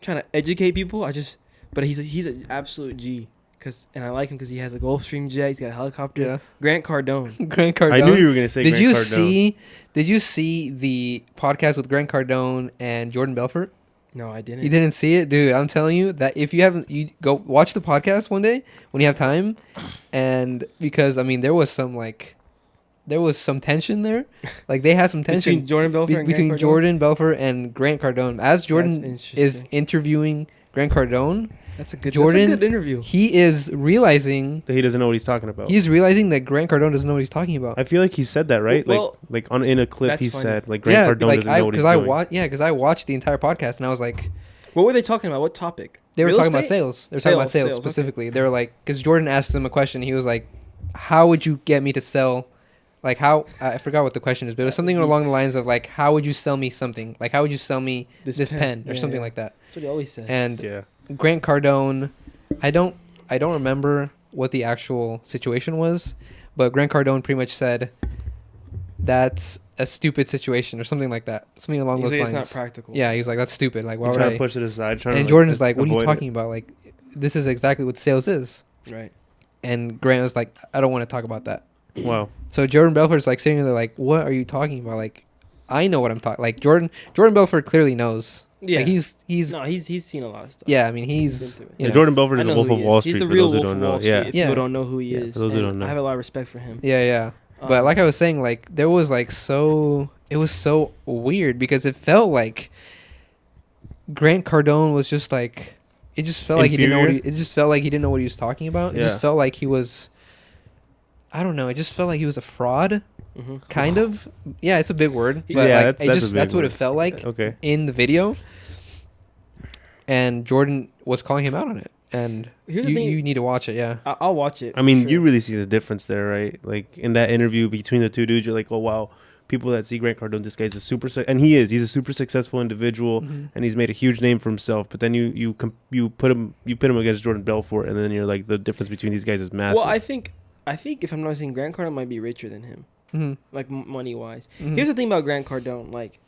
trying to educate people. But he's an absolute G. And I like him because he has a Gulfstream jet. He's got a helicopter. Yeah. Grant Cardone. Grant Cardone. I knew you were gonna say. Did you see the podcast with Grant Cardone and Jordan Belfort? No, I didn't. You didn't see it, dude. I'm telling you that if you haven't, you go watch the podcast one day when you have time, and because I mean there was some tension there, like they had some tension between Jordan Belfort and Grant Cardone. As Jordan is interviewing Grant Cardone. That's a good interview. He is realizing that he doesn't know what he's talking about. He's realizing that Grant Cardone doesn't know what he's talking about. I feel like he said that, right? Well, in a clip he said like Grant Cardone doesn't know what he's doing. Because I watched the entire podcast and I was like, what were they talking about? What topic? They were talking about sales. They were talking about sales specifically. Okay. They were like, because Jordan asked him a question. He was like, how would you get me to sell? Like how, I forgot what the question is, but it was something along the lines of like, how would you sell me something? Like how would you sell me this pen or something like that? That's what he always says. And Grant Cardone, I don't remember what the actual situation was, but Grant Cardone pretty much said that's a stupid situation or something like that, something along those lines. It's not practical. Yeah, he's like, that's stupid. Like, why would I push it aside? And Jordan's like, what are you talking about? Like, this is exactly what sales is. Right. And Grant was like, I don't want to talk about that. Wow. So Jordan Belfort's like sitting there like, what are you talking about? Like, I know what I'm talking. Like Jordan Belfort clearly knows. Yeah. Like he's seen a lot of stuff. Yeah, I mean he's Jordan Belfort is the Wolf of Wall Street. He's the real Wolf of Wall Street. If people don't know who he is. For those who don't know. I have a lot of respect for him. Yeah. But like I was saying, like it was so weird because it felt like Grant Cardone was just like, it just felt like he didn't know what he was talking about. It just felt like he was, I don't know. It just felt like he was a fraud, kind of. Yeah, it's a big word, but that's what it felt like in the video. And Jordan was calling him out on it. And you need to watch it, yeah. I'll watch it. I mean, you really see the difference there, right? Like in that interview between the two dudes, you're like, oh wow, people that see Grant Cardone, this guy's and he's a super successful individual, and he's made a huge name for himself. But then you put him against Jordan Belfort, and then you're like, the difference between these guys is massive. Well, I think if I'm not saying, Grant Cardone might be richer than him, like money wise. Here's the thing about Grant Cardone, like.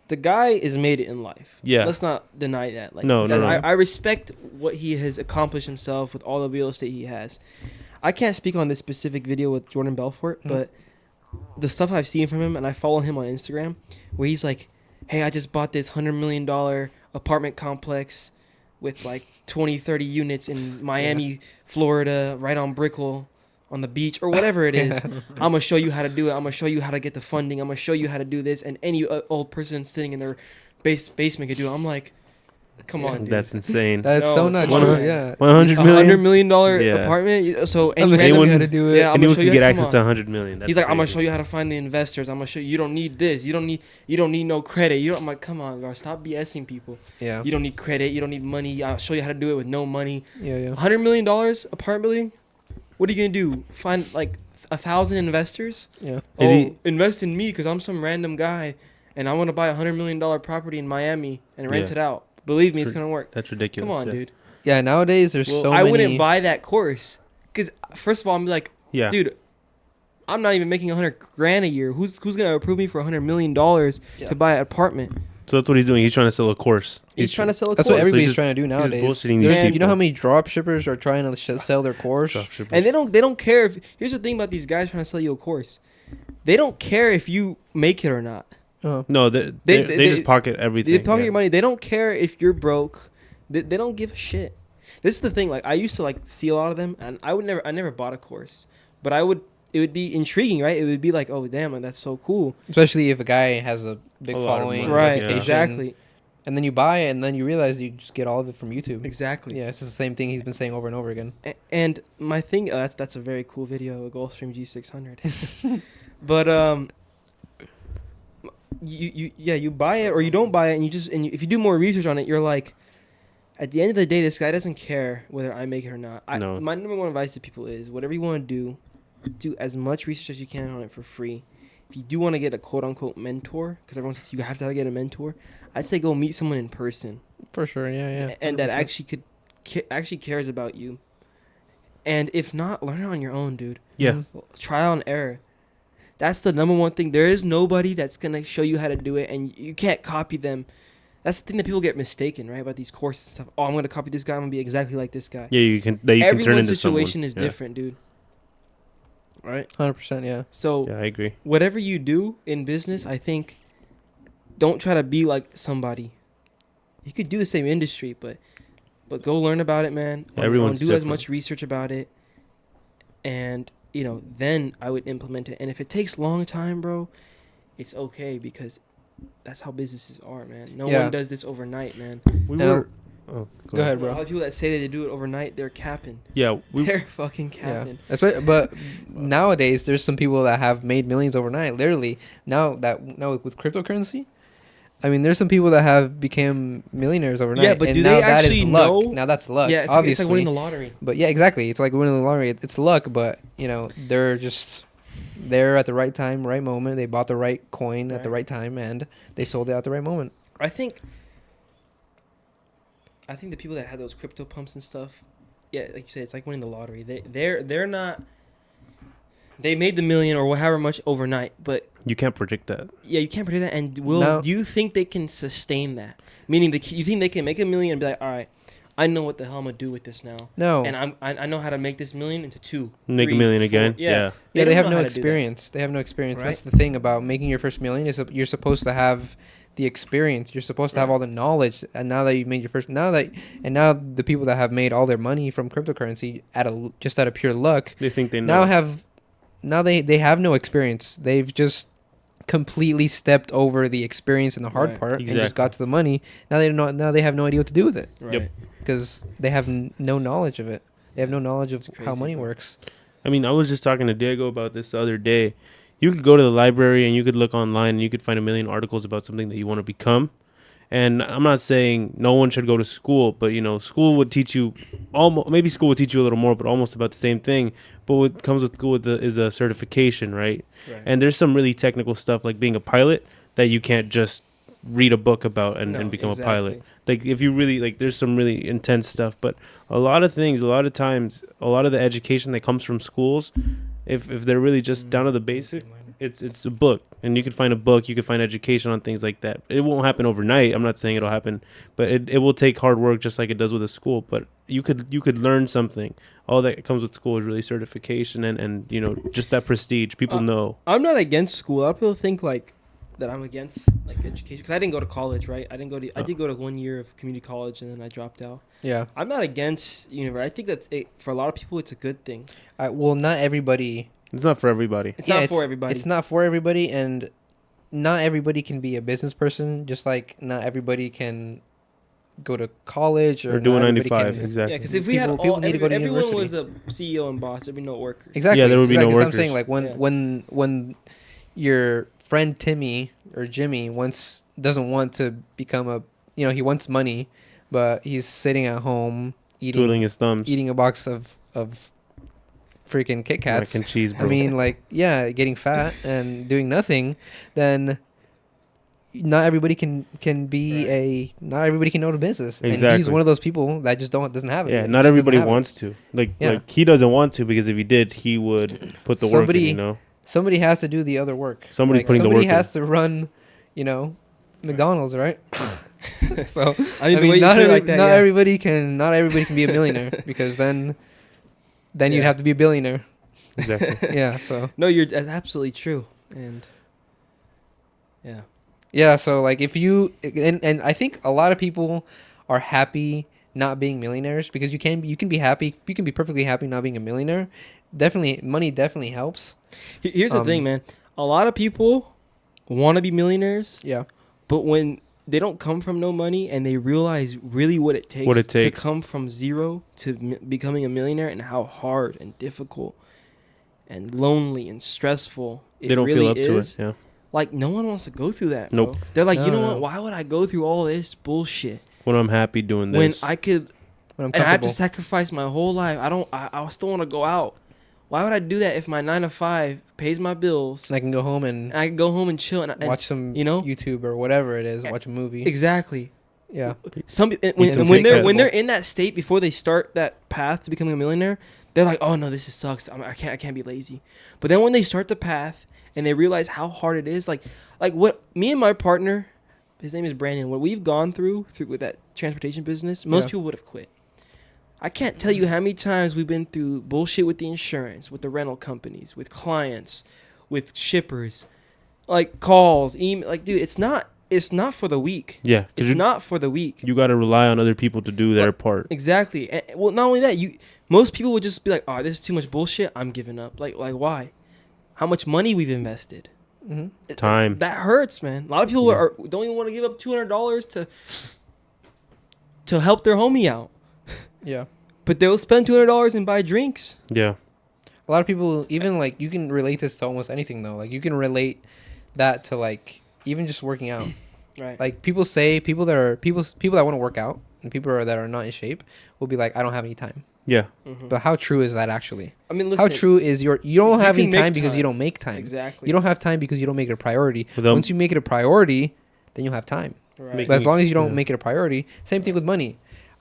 The guy is made it in life. Yeah. Let's not deny that. Like, no. I respect what he has accomplished himself with all the real estate he has. I can't speak on this specific video with Jordan Belfort, but the stuff I've seen from him, and I follow him on Instagram, where he's like, hey, I just bought this $100 million apartment complex with like 20, 30 units in Miami, Florida, right on Brickell. On the beach or whatever it is. I'm going to show you how to do it. I'm going to show you how to get the funding. I'm going to show you how to do this. And any old person sitting in their basement could do it. I'm like, come on, dude. That's insane. That's so not true. Yeah. $100 million apartment. So anyone had to do it. Yeah, anyone can get access to $100 million. He's like, I'm going to show you how to find the investors. I'm going to show you don't need this. You don't need no credit. I'm like, come on, bro. Stop BSing people. Yeah. You don't need credit. You don't need money. I'll show you how to do it with no money. Yeah. $100 million apartment building? What are you gonna do? Find like 1,000 investors? Yeah. Invest in me because I'm some random guy, and I want to buy $100 million property in Miami and rent it out. Believe me, it's gonna work. That's ridiculous. Come on, dude. Yeah. Nowadays, there's so many. I wouldn't buy that course because first of all, I'm like, dude, I'm not even making $100,000 a year. Who's gonna approve me for $100 million to buy an apartment? So that's what he's doing. He's trying to sell a course. He's trying to sell a course. That's what everybody's trying to do nowadays. You know how many drop shippers are trying to sell their course? And they don't care if... Here's the thing about these guys trying to sell you a course. They don't care if you make it or not. No, they just pocket everything. They pocket your money. They don't care if you're broke. They don't give a shit. This is the thing. Like, I used to like see a lot of them, and I never bought a course. But it would be intriguing, right? It would be like, oh, damn, that's so cool. Especially if a guy has a big following. Right, exactly. And then you buy it, and then you realize you just get all of it from YouTube. Exactly. Yeah, it's just the same thing he's been saying over and over again. And my thing, that's a very cool video, a Gulfstream G600. But you buy it or you don't buy it, and if you do more research on it, you're like, at the end of the day, this guy doesn't care whether I make it or not. No. My number one advice to people is whatever you want to do as much research as you can on it for free. If you do want to get a quote-unquote mentor, because everyone says you have to get a mentor, I'd say go meet someone in person. For sure, yeah. And 100%. That actually cares about you. And if not, learn it on your own, dude. Yeah. Trial and error. That's the number one thing. There is nobody that's going to show you how to do it, and you can't copy them. That's the thing that people get mistaken, right, about these courses and stuff. Oh, I'm going to copy this guy. I'm going to be exactly like this guy. Yeah, you can turn into someone. Everyone's situation is different, dude. Right? 100%, yeah. So, yeah, I agree. Whatever you do in business, I think, don't try to be like somebody. You could do the same industry, but go learn about it, man. Everyone's do different. As much research about it, and then I would implement it. And if it takes a long time, bro, it's okay because that's how businesses are, man. No one does this overnight, man. Go ahead, bro. A lot of people that say they do it overnight, they're capping. Yeah, they're fucking capping. Yeah. But nowadays, there's some people that have made millions overnight. Literally, now with cryptocurrency, I mean, there's some people that have become millionaires overnight. Yeah, but do they actually know? Now that's luck. Yeah, obviously. It's like winning the lottery. But yeah, exactly. It's like winning the lottery. It's luck, but they're just there at the right time, right moment. They bought the right coin at the right time, and they sold it at the right moment. I think the people that had those crypto pumps and stuff, yeah, like you said, it's like winning the lottery. They're not. They made the million or however much overnight, but You can't predict that. Yeah, you can't predict that. And do you think they can sustain that? Meaning, you think they can make $1 million and be like, all right, I know what the hell I'm gonna do with this now. No. And I know how to make this $1 million into 2. Make 3, $1 million 4. again. Yeah. They have no experience. They have no experience. Right? That's the thing about making your first $1 million is you're supposed to have the experience. You're supposed to have all the knowledge. And now that you've made your first, now the people that have made all their money from cryptocurrency just out of pure luck, they think they know. Now they have no experience. They've just completely stepped over the experience and the hard part and just got to the money. Now they have no idea what to do with it. Right. Yep. Because they have no knowledge of it. They have no knowledge of how money works. I mean, I was just talking to Diego about this the other day. You could go to the library and you could look online and you could find 1 million articles about something that you want to become. And I'm not saying no one should go to school, but, school would teach you maybe school would teach you a little more, but almost about the same thing. But what comes with school is a certification, right? And there's some really technical stuff like being a pilot that you can't just read a book about and become a pilot. Like if you really there's some really intense stuff, but a lot of times, a lot of the education that comes from schools, if they're really just down to the basic, it's a book, and you could find a book, you could find education on things like that. It won't happen overnight. I'm not saying it'll happen, but it will take hard work just like it does with a school. But you could learn something. All that comes with school is really certification and just that prestige. People know. I'm not against school. A lot of people think that I'm against education because I didn't go to college, right? I did go to 1 year of community college and then I dropped out. Yeah, I'm not against university. I think that's for a lot of people it's a good thing. Well, not everybody. It's not for everybody. It's not for everybody. It's not for everybody, and not everybody can be a business person. Just like not everybody can go to college or do a 9 to 5. Exactly. Yeah, because if we everyone was a CEO and boss, there'd be no workers. Exactly. Yeah, there would be no workers. I'm saying when your friend Timmy or Jimmy doesn't want to become he wants money, but he's sitting at home twiddling his thumbs, eating a box of freaking Kit Kats. Mac and cheese, bro. I mean, getting fat and doing nothing, then not everybody can not everybody can know the business. Exactly. And he's one of those people that just doesn't have it. Yeah, not everybody wants to. Like he doesn't want to, because if he did, he would put the work in, Somebody has to do the other work. Somebody's putting the work in. Somebody has to run, McDonald's, right? So not everybody can be a millionaire, because then you'd have to be a billionaire. Exactly. Yeah. So no, that's absolutely true, and yeah. Yeah. So if you and I think a lot of people are happy not being millionaires, because you can be happy. You can be perfectly happy not being a millionaire. Money definitely helps. Here's the thing, man. A lot of people want to be millionaires. Yeah. But when they don't come from no money and they realize really what it takes to come from zero to becoming a millionaire, and how hard and difficult and lonely and stressful it they don't really feel up is, to it. Yeah. No one wants to go through that. Nope. Bro. They're like, what? Why would I go through all this bullshit when I'm happy doing this? When I could, and I have to sacrifice my whole life. I still want to go out. Why would I do that if my 9 to 5 pays my bills? And I can go home and chill and watch some YouTube or whatever it is. Watch a movie. Exactly. Yeah. When they're in that state before they start that path to becoming a millionaire, they're like, oh no, this sucks. I can't be lazy. But then when they start the path and they realize how hard it is, like what me and my partner, his name is Brandon, what we've gone through with that transportation business, most people would have quit. I can't tell you how many times we've been through bullshit with the insurance, with the rental companies, with clients, with shippers, calls, email. Dude, it's not for the weak. Yeah, it's not for the weak. You got to rely on other people to do their part. Exactly. And, well, not only that, most people would just be like, "Oh, this is too much bullshit. I'm giving up." Like why? How much money we've invested? Mm-hmm. Time. That hurts, man. A lot of people don't even want to give up $200 to help their homie out. Yeah. But they'll spend $200 and buy drinks. Yeah. A lot of people, even you can relate this to almost anything though. You can relate that to even just working out. Right. People that want to work out and people that are not in shape will be like, I don't have any time. Yeah. Mm-hmm. But how true is that actually? I mean, listen, how true is you don't have any time because you don't make time. Exactly. You don't have time because you don't make it a priority. Once you make it a priority, then you'll have time. Right. But as long as you don't make it a priority, same thing with money.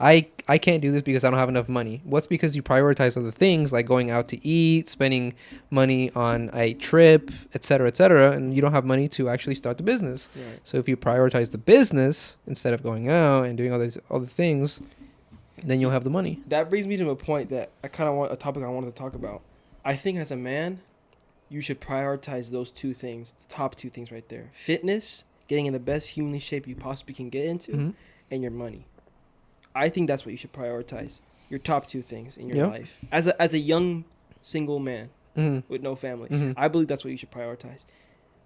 I can't do this because I don't have enough money. What's because you prioritize other things like going out to eat, spending money on a trip, etc., and you don't have money to actually start the business. Right. So if you prioritize the business instead of going out and doing all these other things, then you'll have the money. That brings me to a point that I kind of want a topic I wanted to talk about. I think as a man, you should prioritize those two things, the top two things right there: fitness, getting in the best humanly shape you possibly can get into, and your money. I think that's what you should prioritize. Your top two things in your life. As a young single man with no family, I believe that's what you should prioritize.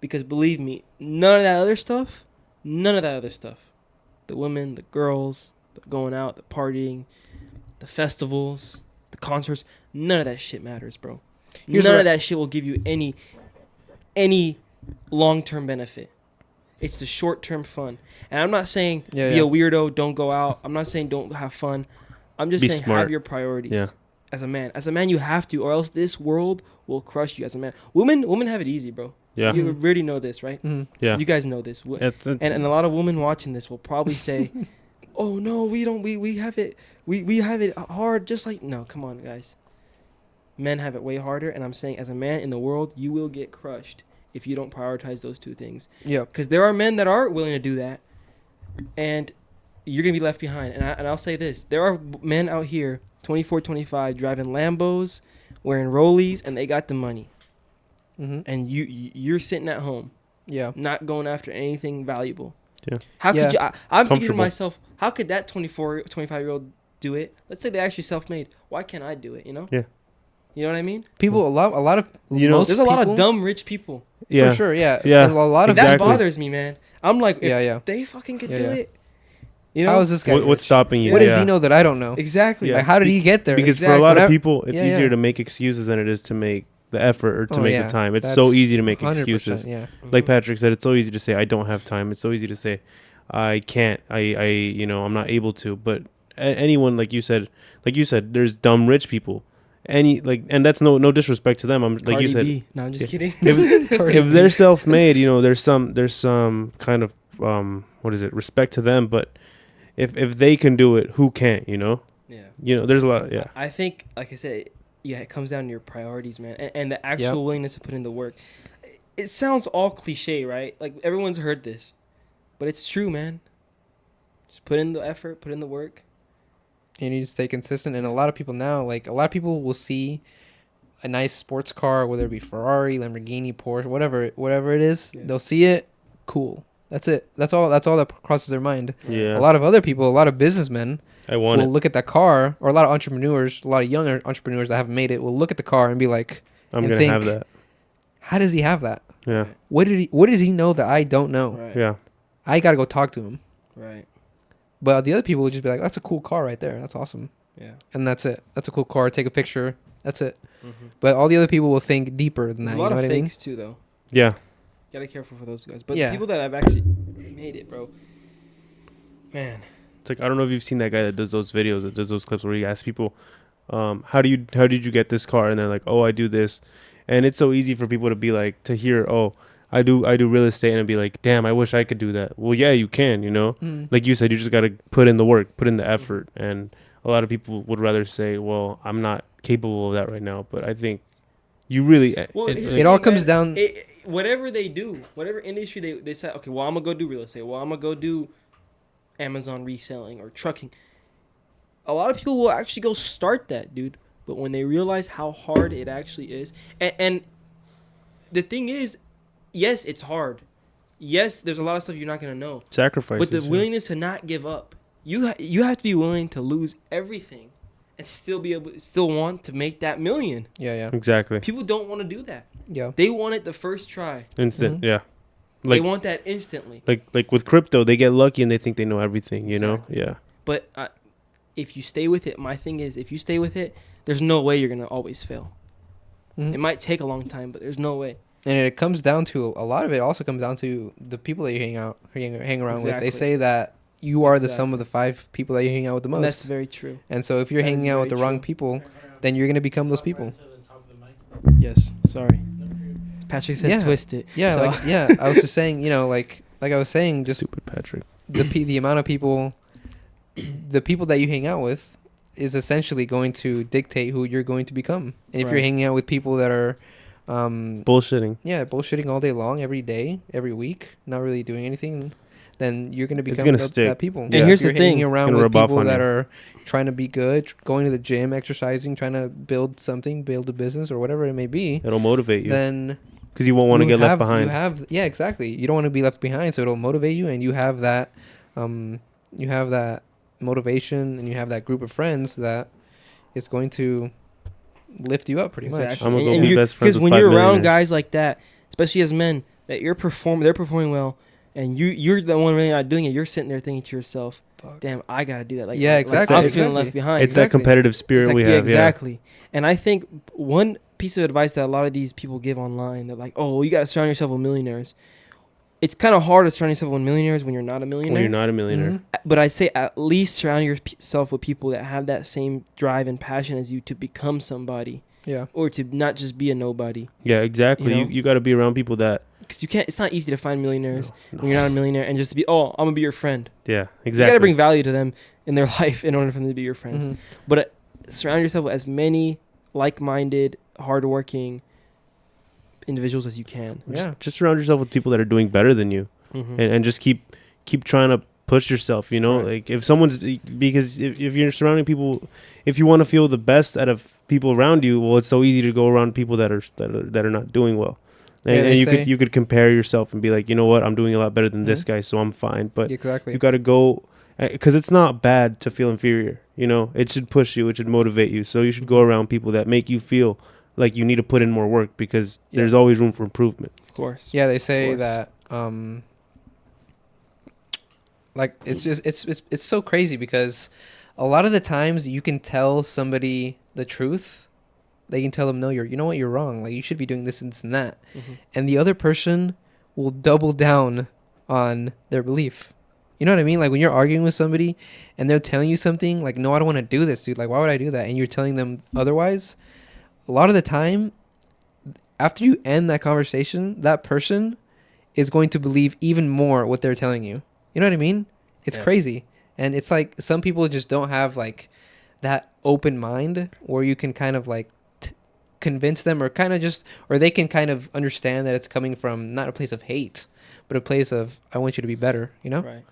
Because believe me, none of that other stuff, the women, the girls, the going out, the partying, the festivals, the concerts, none of that shit matters, bro. None of that shit will give you any long-term benefit. It's the short-term fun. And I'm not saying be a weirdo, don't go out. I'm not saying don't have fun. I'm just saying smart. Have your priorities as a man. As a man, you have to, or else this world will crush you as a man. Women have it easy, bro. Yeah. You already know this, right? Yeah. You guys know this. And a lot of women watching this will probably say, oh, no, we don't. We have it. We have it hard just like. No, come on, guys. Men have it way harder. And I'm saying as a man in the world, you will get crushed if you don't prioritize those two things. Yeah. Because there are men that are willing to do that, and you're going to be left behind. And I'll say this. There are men out here, 24, 25, driving Lambos, wearing Rollies, and they got the money. And you're sitting at home. Yeah. Not going after anything valuable. Yeah. How could you... I'm thinking to myself, how could that 24, 25-year-old do it? Let's say they actually self-made. Why can't I do it, you know? Yeah. You know what I mean? People, a lot of, there's a lot of dumb rich people. Yeah. For sure, yeah. Yeah. And a lot of that bothers me, man. I'm like, if they fucking could do it. You know? How is this guy? What's stopping you? What does he know that I don't know? Exactly. Like, how did he get there? Because for a lot of people, it's easier to make excuses than it is to make the effort or to make the time. It's so easy to make excuses. Yeah. Like Patrick said, it's so easy to say, I don't have time. It's so easy to say, I can't. I'm not able to. But anyone, like you said, there's dumb rich people. And that's no disrespect to them. I'm Cardi like you said. B. No, I'm just kidding. If they're self-made, there's some kind of respect to them. But if they can do it, who can't? Yeah. There's a lot. Yeah. I think, like I said, it comes down to your priorities, man, and the actual willingness to put in the work. It sounds all cliche, right? Like everyone's heard this, but it's true, man. Just put in the effort, put in the work. You need to stay consistent. And a lot of people now, will see a nice sports car, whether it be Ferrari, Lamborghini, Porsche, whatever it is. Yeah. They'll see it. Cool. That's it. That's all that crosses their mind. Yeah. A lot of other people, a lot of businessmen will look at that car, or a lot of entrepreneurs, a lot of younger entrepreneurs that haven't made it will look at the car and be like, I'm going to have that. How does he have that? Yeah. What does he know that I don't know? Right. Yeah. I got to go talk to him. Right. But the other people would just be like, that's a cool car right there. That's awesome. Yeah. And that's it. That's a cool car. Take a picture. That's it. Mm-hmm. But all the other people will think deeper than that. There's a lot of fakes too, though. Yeah. Gotta be careful for those guys. But the people that have actually made it, bro, man. It's like, I don't know if you've seen that guy that does those videos, that does those clips where he asks people, how did you get this car? And they're like, oh, I do this. And it's so easy for people to be like, to hear, oh, I do real estate, and be like, damn, I wish I could do that. Well, yeah, you can, Like you said, you just got to put in the work, put in the effort. And a lot of people would rather say, well, I'm not capable of that right now. But I think you really... Well, it all comes down... Whatever they do, whatever industry they say, okay, well, I'm going to go do real estate. Well, I'm going to go do Amazon reselling or trucking. A lot of people will actually go start that, dude. But when they realize how hard it actually is... And the thing is... Yes, it's hard. Yes, there's a lot of stuff you're not going to know. Sacrifices. But the willingness to not give up. You have to be willing to lose everything and still want to make that $1 million. Yeah. Exactly. People don't want to do that. Yeah. They want it the first try. Instant, yeah. They want that instantly. Like with crypto, they get lucky and they think they know everything, you know? Yeah. But if you stay with it, my thing is, if you stay with it, there's no way you're going to always fail. Mm-hmm. It might take a long time, but there's no way. And it comes down to, a lot of it also comes down to the people that you hang around with. They say that you are the sum of the 5 people that you hang out with the most. That's very true. And so if you're hanging out with the wrong people, then you're going to become those people. Yes, sorry. Patrick said twist it. Yeah, so. I was just saying, like I was saying, just... Stupid Patrick. The amount of people the people that you hang out with is essentially going to dictate who you're going to become. And if you're hanging out with people that are bullshitting, bullshitting all day long, every day, every week, not really doing anything, then you're going to become that people. And here's the thing: hanging around with people that are trying to be good, going to the gym, exercising, trying to build a business or whatever it may be. It'll motivate you. Then because you won't want to get left behind. Exactly. You don't want to be left behind, so it'll motivate you, and you have that motivation, and you have that group of friends that is going to lift you up pretty much. I'm gonna go be best friends with 5 millionaires. Because when you're around guys like that, especially as men, that they're performing well, and you're the one really not doing it. You're sitting there thinking to yourself, "Damn, I gotta do that." Like, exactly. I'm feeling left behind. It's that competitive spirit we have. Exactly. And I think one piece of advice that a lot of these people give online, they're like, "Oh, well, you gotta surround yourself with millionaires." It's kind of hard to surround yourself with millionaires when you're not a millionaire. Mm-hmm. But I'd say at least surround yourself with people that have that same drive and passion as you to become somebody. Yeah. Or to not just be a nobody. Yeah, exactly. You got to be around people that... Because you can't... It's not easy to find millionaires when you're not a millionaire and just to be, I'm going to be your friend. Yeah, exactly. You got to bring value to them in their life in order for them to be your friends. Mm-hmm. But surround yourself with as many like-minded, hardworking individuals as you can. Just surround yourself with people that are doing better than you, and just keep trying to push yourself. Like if someone's because if you're surrounding people, if you want to feel the best out of people around you, well, it's so easy to go around people that are not doing well, and you could compare yourself and be like, you know what, I'm doing a lot better than this guy, so I'm fine. But you got to go, because it's not bad to feel inferior. It should push you, it should motivate you. So you should go around people that make you feel like you need to put in more work, because there's always room for improvement. Of course. Yeah, they say that like it's so crazy, because a lot of the times you can tell somebody the truth. They can tell them, no, you know what, you're wrong. Like, you should be doing this and that. Mm-hmm. And the other person will double down on their belief. You know what I mean? Like, when you're arguing with somebody and they're telling you something, like, no, I don't want to do this, dude. Like, why would I do that? And you're telling them otherwise. A lot of the time, after you end that conversation, that person is going to believe even more what they're telling you. You know what I mean? It's crazy. And it's like some people just don't have like that open mind where you can kind of like convince them, or kind of just, or they can kind of understand that it's coming from not a place of hate, but a place of, I want you to be better, Right.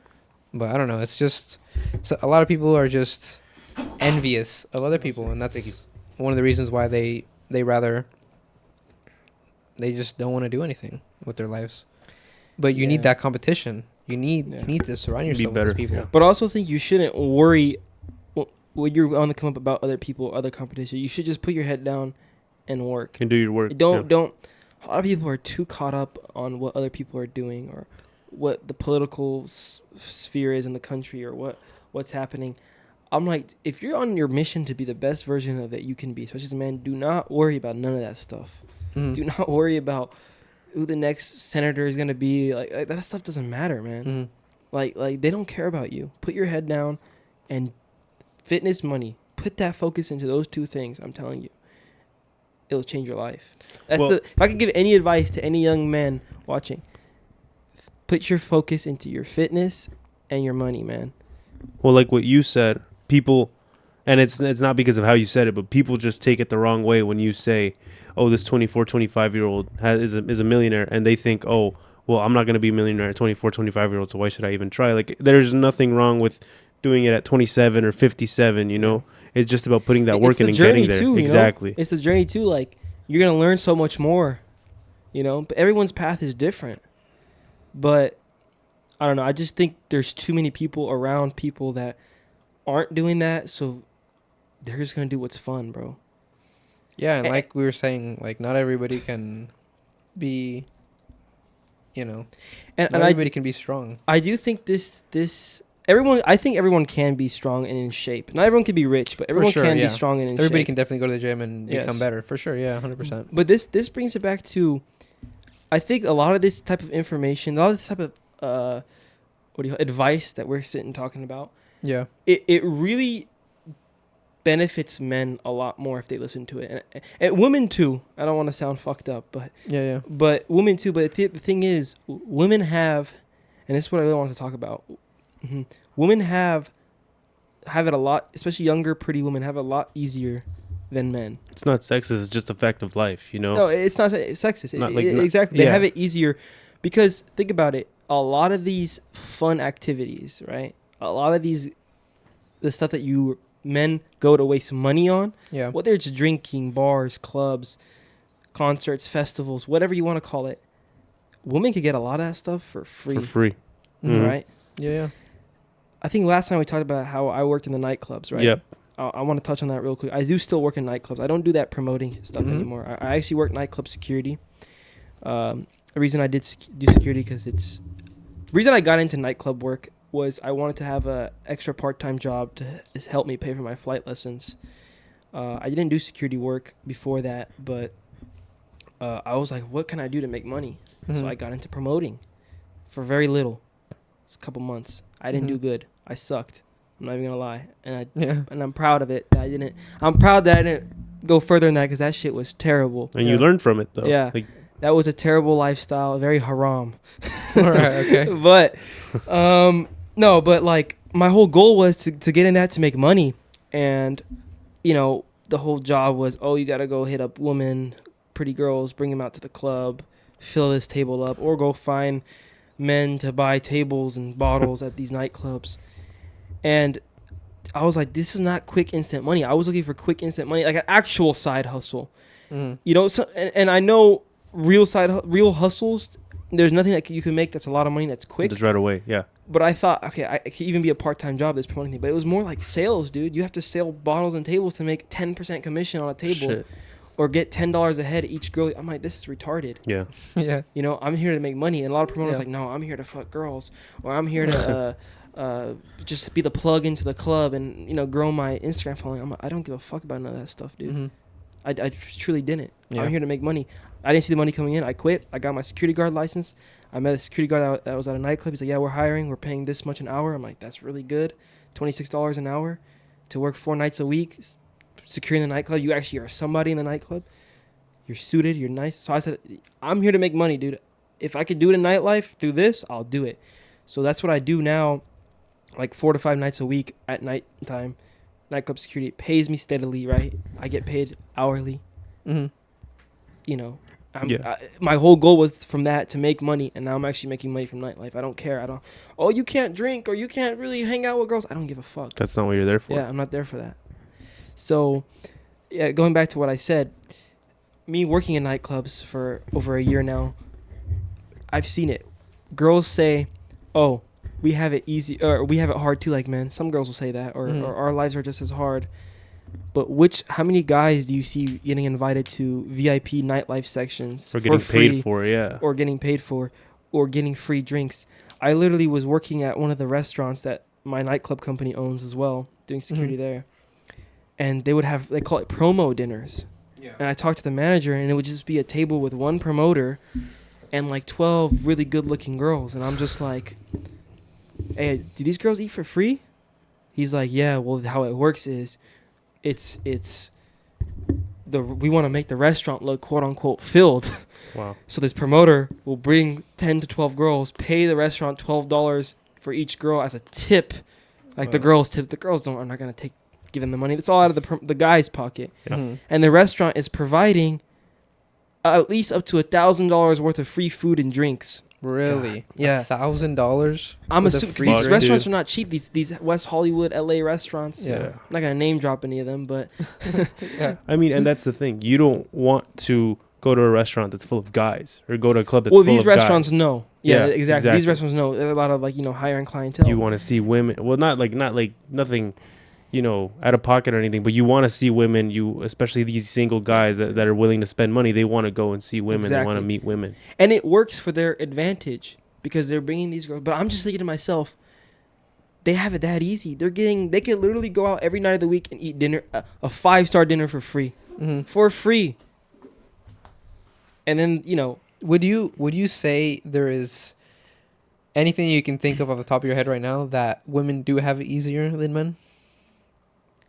But I don't know. It's just, so a lot of people are just envious of other people. And that's one of the reasons why they just don't want to do anything with their lives. But you need that competition. You need to surround yourself with these people. But I also think you shouldn't worry when you're on the come up about other people, other competition. You should just put your head down and work. And do your work. Don't. A lot of people are too caught up on what other people are doing, or what the political sphere is in the country, or what's happening. I'm like, if you're on your mission to be the best version of that you can be, especially as a man, do not worry about none of that stuff. Mm-hmm. Do not worry about who the next senator is going to be. Like that stuff doesn't matter, man. Mm-hmm. Like they don't care about you. Put your head down, and fitness, money, put that focus into those two things. I'm telling you, it'll change your life. If I could give any advice to any young man watching, put your focus into your fitness and your money, man. Well, like what you said, people, and it's not because of how you said it, but people just take it the wrong way when you say, oh, this 24, 25-year-old is a millionaire, and they think, oh, well, I'm not going to be a millionaire at 24, 25-year-old, so why should I even try? Like, there's nothing wrong with doing it at 27 or 57, It's just about putting that work in and getting there. Too, exactly. It's the journey, too. Like, you're going to learn so much more, But everyone's path is different. But I don't know. I just think there's too many people around people that aren't doing that, so they're just going to do what's fun, bro. Yeah, and like we were saying, like, not everybody can be, not everybody can be strong. I do think I think everyone can be strong and in shape. Not everyone can be rich, but everyone can be strong and in shape. Everybody can definitely go to the gym and become better, for sure, 100%. But this brings it back to, I think a lot of this type of information, a lot of this type of advice that we're sitting talking about. Yeah. It really benefits men a lot more if they listen to it, and women too. I don't want to sound fucked up, but but women too. But the thing is, women have, and this is what I really want to talk about. Mm-hmm. Women have have it a lot, especially younger pretty women have it a lot easier than men. It's not sexist, it's just a fact of life, you know? No, it's not sexist. Exactly. They have it easier because think about it. A lot of these fun activities, right? A lot of the stuff that you men go to waste money on, whether it's drinking, bars, clubs, concerts, festivals, whatever you want to call it, women could get a lot of that stuff for free. Right? Yeah. I think last time we talked about how I worked in the nightclubs, right? Yep. I want to touch on that real quick. I do still work in nightclubs. I don't do that promoting stuff anymore. I actually work nightclub security. The reason I did do security the reason I got into nightclub work was I wanted to have a extra part-time job to help me pay for my flight lessons. I didn't do security work before that, but I was like, what can I do to make money? So I got into promoting for very little. It's a couple months. I didn't do good. I sucked. I'm not even gonna lie, and I'm proud of it. I'm proud that I didn't go further than that because that shit was terrible. And you learned from it though. Yeah, that was a terrible lifestyle, very haram. All right, okay. But no, but like my whole goal was to get in that to make money, and the whole job was you gotta go hit up women, pretty girls, bring them out to the club, fill this table up, or go find men to buy tables and bottles at these nightclubs. And I was like, this is not quick instant money. I was looking for quick instant money, like an actual side hustle. And I know real hustles, there's nothing that you can make that's a lot of money that's quick. Just right away, yeah. But I thought, okay, it could even be a part-time job that's promoting thing. But it was more like sales, dude. You have to sell bottles and tables to make 10% commission on a table. Shit. Or get $10 a head each girl. I'm like, this is retarded. Yeah. Yeah. I'm here to make money. And a lot of promoters like, no, I'm here to fuck girls. Or I'm here to just be the plug into the club and, grow my Instagram following. I don't give a fuck about none of that stuff, dude. I truly didn't. Yeah. I'm here to make money. I didn't see the money coming in. I quit. I got my security guard license. I met a security guard that was at a nightclub. He's like, yeah, we're hiring. We're paying this much an hour. I'm like, that's really good. $26 an hour to work 4 nights a week. Securing the nightclub. You actually are somebody in the nightclub. You're suited. You're nice. So I said, I'm here to make money, dude. If I could do it in nightlife through this, I'll do it. So that's what I do now, like 4 to 5 nights a week at night time. Nightclub security. It pays me steadily, right? I get paid hourly. My whole goal was from that to make money, and now I'm actually making money from nightlife. I don't care. You can't drink or you can't really hang out with girls. I don't give a fuck. That's not what you're there for. Yeah, I'm not there for that. So, going back to what I said, me working in nightclubs for over a year now, I've seen it. Girls say, oh, we have it easy, or we have it hard too, like men. Some girls will say that, or our lives are just as hard. But how many guys do you see getting invited to VIP nightlife sections or getting paid for, or getting paid for, or getting free drinks? I literally was working at one of the restaurants that my nightclub company owns as well, doing security there. And they call it promo dinners. Yeah. And I talked to the manager, and it would just be a table with one promoter and like 12 really good looking girls. And I'm just like, hey, do these girls eat for free? He's like, yeah, well, how it works is we want to make the restaurant look quote unquote filled. Wow. So this promoter will bring 10 to 12 girls, pay the restaurant $12 for each girl as a tip. Like the girls tip. The girls are not going to give them the money. That's all out of the guy's pocket. Yeah. And the restaurant is providing at least up to $1,000 worth of free food and drinks. Really? God. Yeah. $1,000? I'm assuming these restaurants are not cheap. These West Hollywood, LA restaurants. Yeah. I'm not gonna name drop any of them, but yeah. I mean, and that's the thing. You don't want to go to a restaurant that's full of guys, or go to a club that's full of guys. Well, these restaurants know. Yeah, exactly. These restaurants know. There are a lot of higher end clientele. You want to see women. Well, not nothing, out of pocket or anything, but you want to see women. Especially these single guys that are willing to spend money. They want to go and see women. Exactly. They want to meet women. And it works for their advantage because they're bringing these girls. But I'm just thinking to myself, they have it that easy. They can literally go out every night of the week and eat dinner, a 5-star dinner for free, for free. And then would you say there is anything you can think of off the top of your head right now that women do have it easier than men?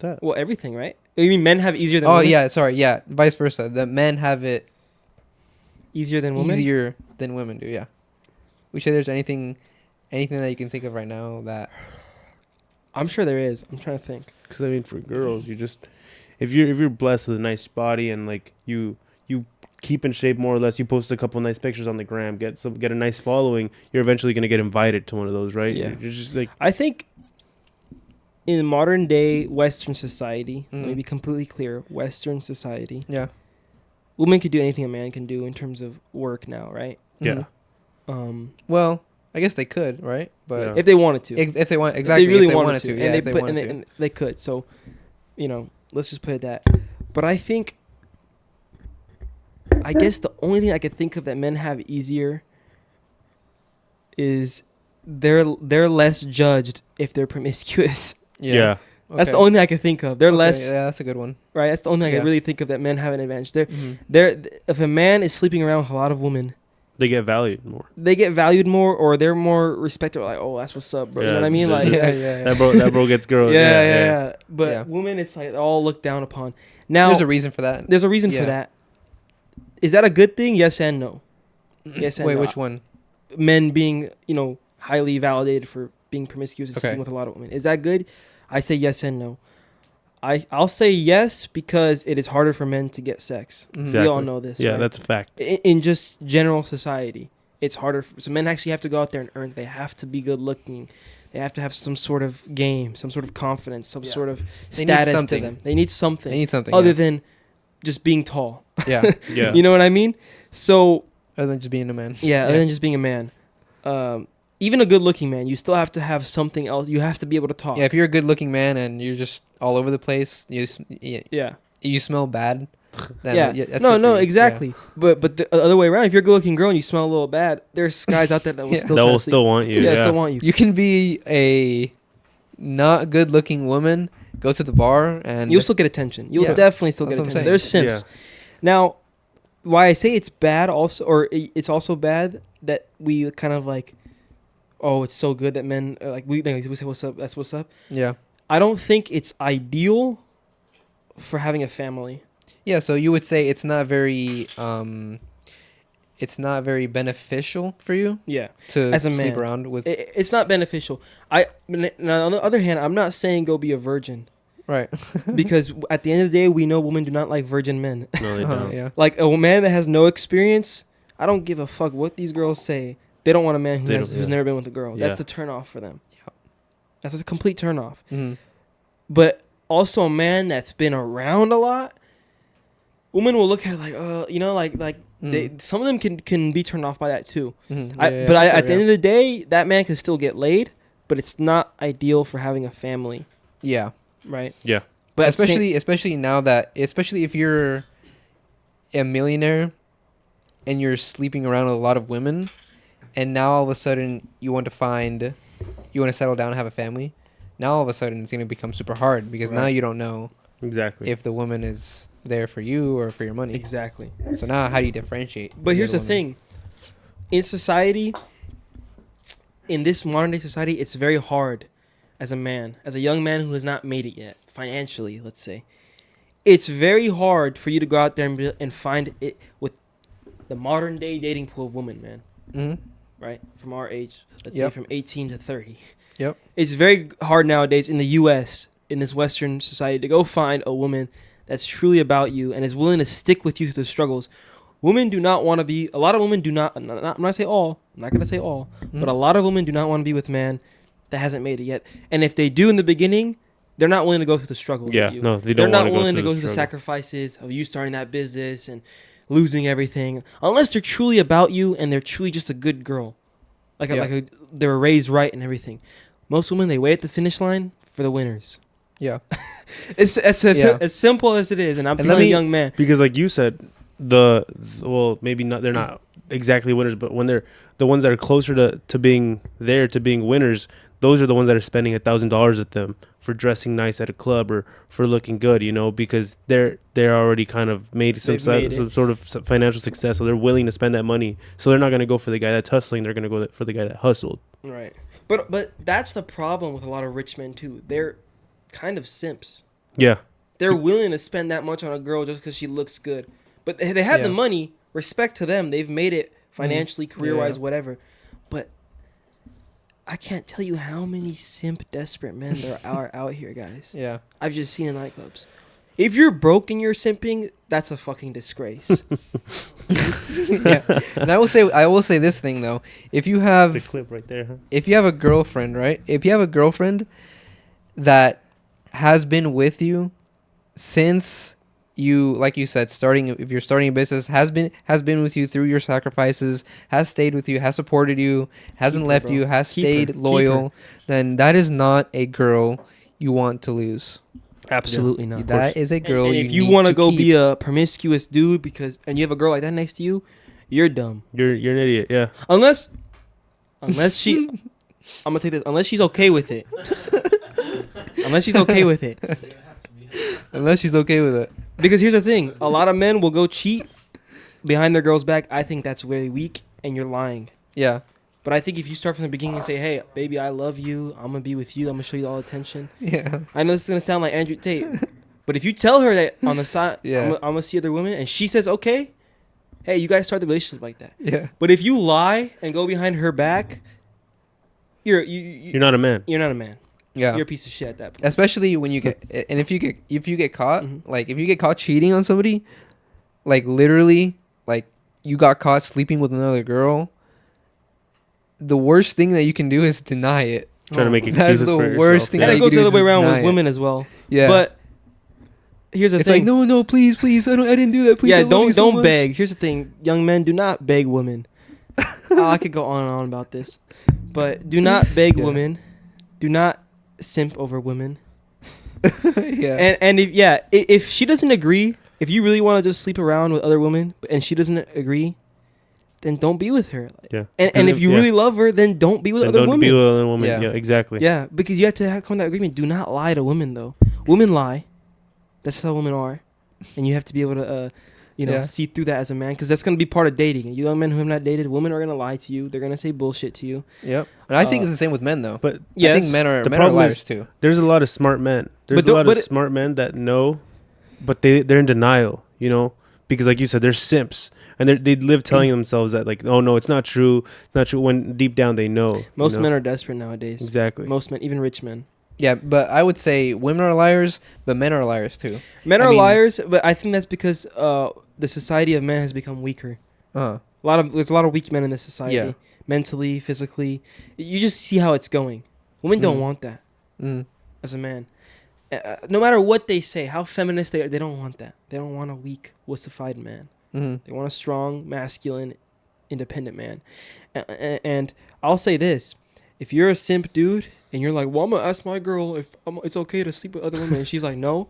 Well, everything, right? You mean men have it easier than women? Oh, yeah, sorry. Yeah, vice versa. The men have it easier than women? Easier than women do, yeah. We say there's anything that you can think of right now that... I'm sure there is. I'm trying to think. Because I mean, for girls, you just if you're blessed with a nice body and like you keep in shape more or less, you post a couple nice pictures on the gram, get a nice following, you're eventually gonna get invited to one of those, right? Yeah. You're just like, I think in modern day Western society, let me be completely clear, Western society. Yeah. Women could do anything a man can do in terms of work now, right? yeah. Well, I guess they could, right? But if they wanted to, if they want, exactly, if they really if they wanted to, yeah, and if they wanted to, and they could. So, let's just put it that. But I think, I guess the only thing I could think of that men have easier is they're less judged if they're promiscuous. Yeah. Okay. That's the only thing I could think of. They're less. Yeah, that's a good one. Right. That's the only thing I can really think of that men have an advantage. If a man is sleeping around with a lot of women, they get valued more. They get valued more, or they're more respected. Like, oh, that's what's up, bro. You know what I mean? Like, that bro gets girls. Yeah. But women, it's like all looked down upon. Now, there's a reason for that. There's a reason for that. Is that a good thing? Yes and no. Yes and Wait, no. which one? Men being, highly validated for being promiscuous and sleeping with a lot of women. Is that good? I say yes and no. I'll say yes because it is harder for men to get sex. Exactly. We all know this. Yeah, right? that's a fact. In just general society, it's harder. So men actually have to go out there and earn. They have to be good looking. They have to have some sort of game, some sort of confidence, some sort of status to them. They need something. Other than just being tall. Yeah. Yeah. You know what I mean? So other than just being a man. Yeah, other than just being a man. Even a good-looking man, you still have to have something else. You have to be able to talk. Yeah, if you're a good-looking man and you're just all over the place, you smell bad. Then exactly. Yeah. But the other way around, if you're a good-looking girl and you smell a little bad, there's guys out there that will still want you. Still want you. You can be a not good-looking woman, go to the bar, and you'll still get attention. You'll definitely still get attention. There's simps. Yeah. Now, why I say it's bad also, or it's also bad that we kind of like, oh, it's so good that men we say what's up, that's what's up. Yeah. I don't think it's ideal for having a family. Yeah, so you would say it's not very beneficial for you. Yeah. To as a sleep man. around with. It's not beneficial. Now, on the other hand, I'm not saying go be a virgin. Right. Because at the end of the day, we know women do not like virgin men. No, they don't. Yeah. Like a man that has no experience, I don't give a fuck what these girls say. They don't want a man who's never been with a girl. That's the turn off for them. Yeah. That's a complete turn off. Mm-hmm. But also a man that's been around a lot, women will look at it like, some of them can be turned off by that too. Mm-hmm. At the end of the day, that man can still get laid, but it's not ideal for having a family. Yeah. Right. Yeah. But especially now that, especially if you're a millionaire and you're sleeping around with a lot of women, and now all of a sudden you want to settle down and have a family. Now all of a sudden it's going to become super hard because now you don't know exactly if the woman is there for you or for your money. Exactly. So now how do you differentiate? But here's the thing. In society, in this modern day society, it's very hard as a young man who has not made it yet, financially, let's say. It's very hard for you to go out there and find it with the modern day dating pool of women, man. Mm-hmm. Right? From our age, let's say from 18 to 30. Yep. It's very hard nowadays in the U.S., in this Western society, to go find a woman that's truly about you and is willing to stick with you through the struggles. Women do not want to be, a lot of women do not, I'm not going to say all, but a lot of women do not want to be with a man that hasn't made it yet. And if they do in the beginning, they're not willing to go through the struggle with you. No, they don't. They're not willing to go through the sacrifices of you starting that business and losing everything, unless they're truly about you and they're truly just a good girl, they were raised right and everything. Most women, they wait at the finish line for the winners. Yeah, it's as simple as it is, and I'm a young man because, like you said, maybe not. They're not exactly winners, but when they're the ones that are closer to being winners, those are the ones that are spending $1,000 at them for dressing nice at a club or for looking good, because they're already kind of made some sort of financial success, so they're willing to spend that money. So they're not going to go for the guy that's hustling; they're going to go for the guy that hustled. Right, but that's the problem with a lot of rich men too. They're kind of simps. Yeah, they're willing to spend that much on a girl just because she looks good, but they have the money. Respect to them; they've made it financially, career-wise, whatever. But I can't tell you how many simp desperate men there are out here, guys. Yeah. I've just seen in nightclubs. If you're broke and you're simping, that's a fucking disgrace. Yeah. And I will say this thing though. If you have the clip right there, huh? If you have a girlfriend, right? If you have a girlfriend that has been with you since you, like you said, if you're starting a business, has been with you through your sacrifices, has stayed with you, has supported you, hasn't left you, has stayed loyal, then that is not a girl you want to lose. Absolutely not. That is a girl and if you want to go be a promiscuous dude and you have a girl like that next to you, you're dumb. You're an idiot, yeah. Unless she I'm gonna take this, unless she's okay with it. Unless she's okay with it. Unless she's okay with it. Because here's the thing, a lot of men will go cheat behind their girl's back. I think that's very weak and you're lying. Yeah. But I think if you start from the beginning and say, hey, baby, I love you. I'm going to be with you. I'm going to show you all attention. Yeah. I know this is going to sound like Andrew Tate. But if you tell her that on the side, I'm going to see other women, and she says, okay, hey, you guys start the relationship like that. Yeah. But if you lie and go behind her back, you're not a man. You're not a man. Yeah. You're a piece of shit at that point. Especially when you get, and if you get caught, like if you get caught cheating on somebody, like literally, like you got caught sleeping with another girl, the worst thing that you can do is deny it. Try to make excuses. That's the for worst thing. And it goes the other way around with women as well. Yeah. But here's the thing. It's like, no, please, I didn't do that. Please. Yeah, don't beg. Here's the thing, young men, do not beg women. I could go on and on about this, but do not beg women. Do not simp over women. Yeah. And if she doesn't agree, if you really want to just sleep around with other women and she doesn't agree, then don't be with her. Yeah. And if you really love her, then don't be with other women. Don't be with other women. Yeah, exactly. Yeah, because you have to come to that agreement. Do not lie to women, though. Women lie. That's how women are. And you have to be able to, see through that as a man, because that's going to be part of dating. You young men who have not dated, women are going to lie to you. They're going to say bullshit to you. Yep. And I think it's the same with men, though. But I think men are liars, too. There's a lot of smart men. There's a lot of smart men that know, but they're in denial, because like you said, they're simps. And they live telling themselves that, like, oh, no, it's not true. It's not true, when deep down they know. Most men are desperate nowadays. Exactly. Most men, even rich men. Yeah, but I would say women are liars, but men are liars, too. Men are liars, but I think that's because the society of men has become weaker. Uh-huh. There's a lot of weak men in this society. Mentally, physically. You just see how it's going. Women don't want that as a man. No matter what they say, how feminist they are, they don't want that. They don't want a weak, wussified man. They want a strong, masculine, independent man. And I'll say this. If you're a simp dude and you're like, well, I'm going to ask my girl if it's okay to sleep with other women. And she's like, no.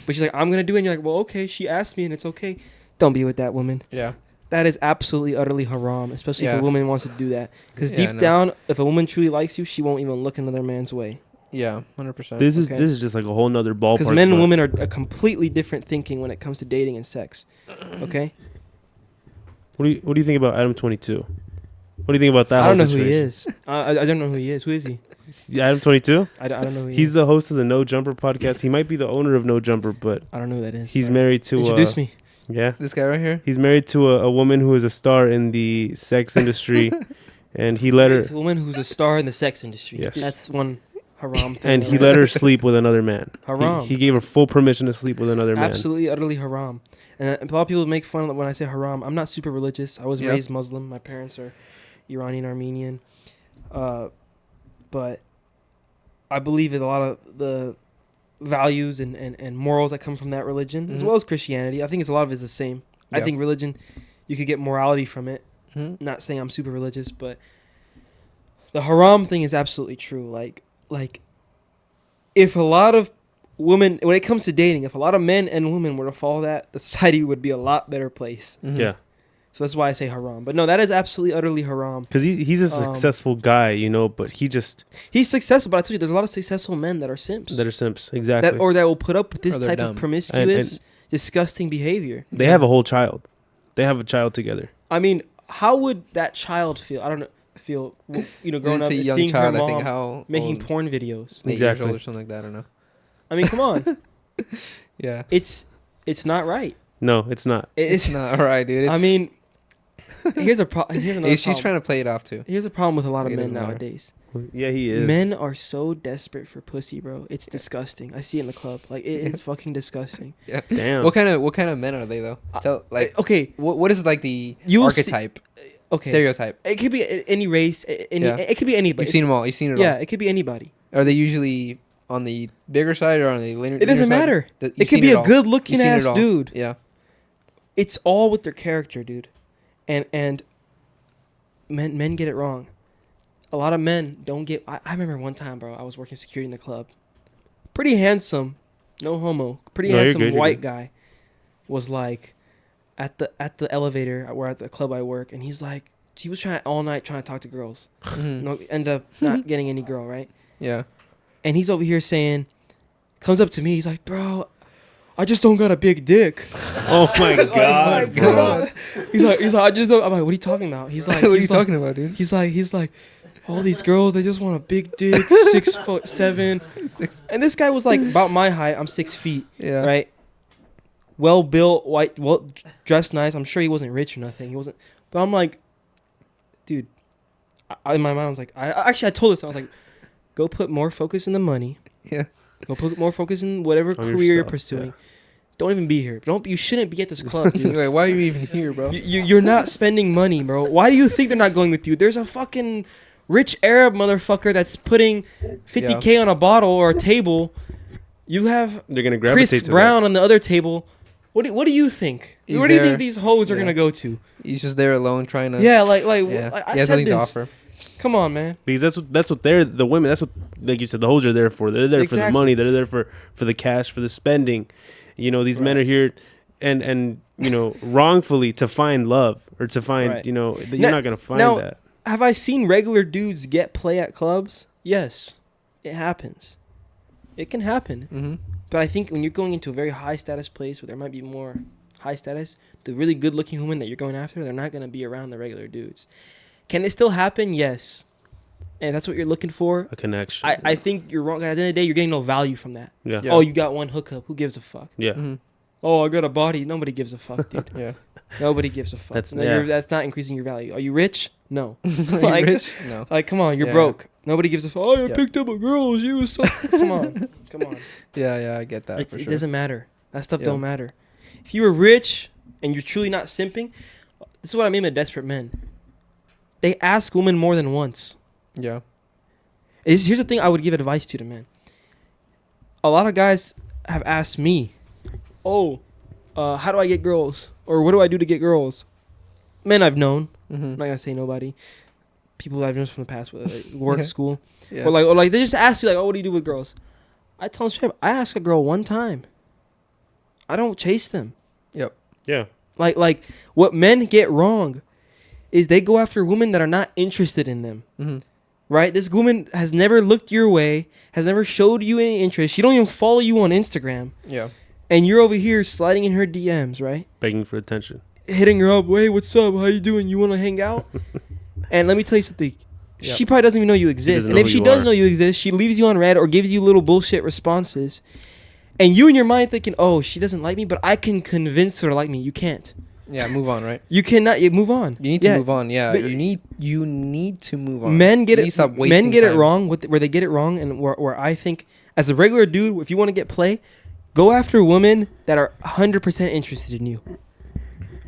But she's like, I'm going to do it. And you're like, well, okay, she asked me and it's okay. Don't be with that woman. Yeah. That is absolutely, utterly haram, especially if a woman wants to do that. Because deep down, if a woman truly likes you, she won't even look another man's way. Yeah, 100%. This is just like a whole nother ballpark. Because men and women are a completely different thinking when it comes to dating and sex. Okay? What do you think about Adam 22? What do you think about that? I don't know who he is. I don't know who he is. Who is he? Adam 22? I don't know who he is. He's the host of the No Jumper podcast. He might be the owner of No Jumper, but I don't know who that is. He's married to Introduce me. Yeah. This guy right here? He's married to a woman who is a star in the sex industry, and he let her... To a woman who's a star in the sex industry. Yes. That's one haram thing. And he let her sleep with another man. Haram. He gave her full permission to sleep with another man. Absolutely, utterly haram. And a lot of people make fun of when I say haram. I'm not super religious. I was raised Muslim. My parents are Iranian, Armenian. But I believe in a lot of the values and morals that come from that religion, as well as Christianity. I think a lot of it is the same. I think religion, you could get morality from it. Not saying I'm super religious, but the haram thing is absolutely true. Like if a lot of women, when it comes to dating, if a lot of men and women were to follow that, the society would be a lot better place. Yeah. So that's why I say haram. But no, that is absolutely, utterly haram. Because he's a successful guy, but he's successful, but I told you, there's a lot of successful men that are simps. Exactly. That will put up with this type of promiscuous, disgusting behavior. They have a whole child. They have a child together. I mean, how would that child feel? I don't know. Growing up and seeing child, her mom making porn videos. 8 years old or something like that, I don't know. I mean, come on. Yeah. It's not right. No, it's not. It's not right, dude. I mean, here's another problem. She's trying to play it off, too. Here's a problem with a lot of men nowadays. Yeah, he is. Men are so desperate for pussy, bro. It's disgusting. I see it in the club. Like, it is fucking disgusting. Yeah. Damn. What kind of men are they though? Tell, like, okay. What is like the archetype? Okay. Stereotype. It could be any race. It could be anybody. You've seen them all. You've seen it all. Yeah, it could be anybody. Are they usually on the bigger side or on the linear? It doesn't matter. It could be a good looking ass dude. Yeah. It's all with their character, dude. And men get it wrong. A lot of men don't get. I remember one time, bro. I was working security in the club. Pretty handsome, no homo. Pretty handsome white guy was like at the elevator where at the club I work, and he was trying all night trying to talk to girls. No, end up not getting any girl, right? Yeah. And he's over here saying, comes up to me. He's like, bro, I just don't got a big dick. Oh my god, bro. He's like, I just don't. I'm like, what are you talking about? He's like, what are you talking about, dude? He's like, all these girls, they just want a big dick, 6'7". And this guy was like about my height. I'm 6 feet. Yeah. Right. Well built, white, well dressed, nice. I'm sure he wasn't rich or nothing. He wasn't. But I'm like, dude. In my mind, I was like, I told this. I was like, go put more focus in the money. Yeah. Go put more focus in whatever career you're pursuing. Yeah. Don't even be here. You shouldn't be at this club, dude. Wait, why are you even here, bro? You're not spending money, bro. Why do you think they're not going with you? There's a fucking rich Arab motherfucker that's putting 50K on a bottle or a table. You have they're gonna gravitate Chris to Brown that. on the other table. What do you think? Where do you think these hoes are gonna go to? He's just there alone trying to. Yeah, like I said this. To offer. Come on, man. Because that's what they're the women. That's what, like you said, the hoes are there for. They're there for the money. They're there for the cash, for the spending. You know, these men are here, and you know, wrongfully to find love or to find you're not gonna find that. Have I seen regular dudes get play at clubs? Yes, it happens. It can happen. Mm-hmm. But I think when you're going into a very high status place where there might be more high status, the really good looking women that you're going after, they're not gonna be around the regular dudes. Can it still happen? Yes. And that's what you're looking for. A connection. I think you're wrong. At the end of the day, you're getting no value from that. Yeah. Oh, you got one hookup. Who gives a fuck? Yeah. Mm-hmm. Oh, I got a body. Nobody gives a fuck, dude. Yeah. Nobody gives a fuck. That's not increasing your value. Are you rich? No. Like, rich? No. Like, come on, you're broke. Nobody gives a fuck. Oh, I picked up a girl. She was so... Come on. Yeah, I get that. It doesn't matter. That stuff don't matter. If you were rich and you're truly not simping, this is what I mean by desperate men. They ask women more than once. Yeah. Here's the thing I would give advice to men. A lot of guys have asked me, how do I get girls? Or what do I do to get girls? Men I've known. Mm-hmm. I'm not going to say nobody. People I've known from the past, work, school. Yeah. Or like they just ask me, like, what do you do with girls? I tell them straight up, I ask a girl one time. I don't chase them. Yep. Yeah. Like what men get wrong is they go after women that are not interested in them. Mm-hmm. Right? This woman has never looked your way, has never showed you any interest. She don't even follow you on Instagram. Yeah. And you're over here sliding in her DMs, right? Begging for attention. Hitting her up. Hey, what's up? How you doing? You want to hang out? And let me tell you something. Yep. She probably doesn't even know you exist. And if she does know you exist, she leaves you on red or gives you little bullshit responses. And you in your mind thinking, oh, she doesn't like me, but I can convince her to like me. You can't. Yeah, move on, right? You cannot. Move on. You need to move on. Yeah, you need to move on. Men get it. Men get it wrong. Where they get it wrong, and where I think, as a regular dude, if you want to get play, go after women that are 100% interested in you.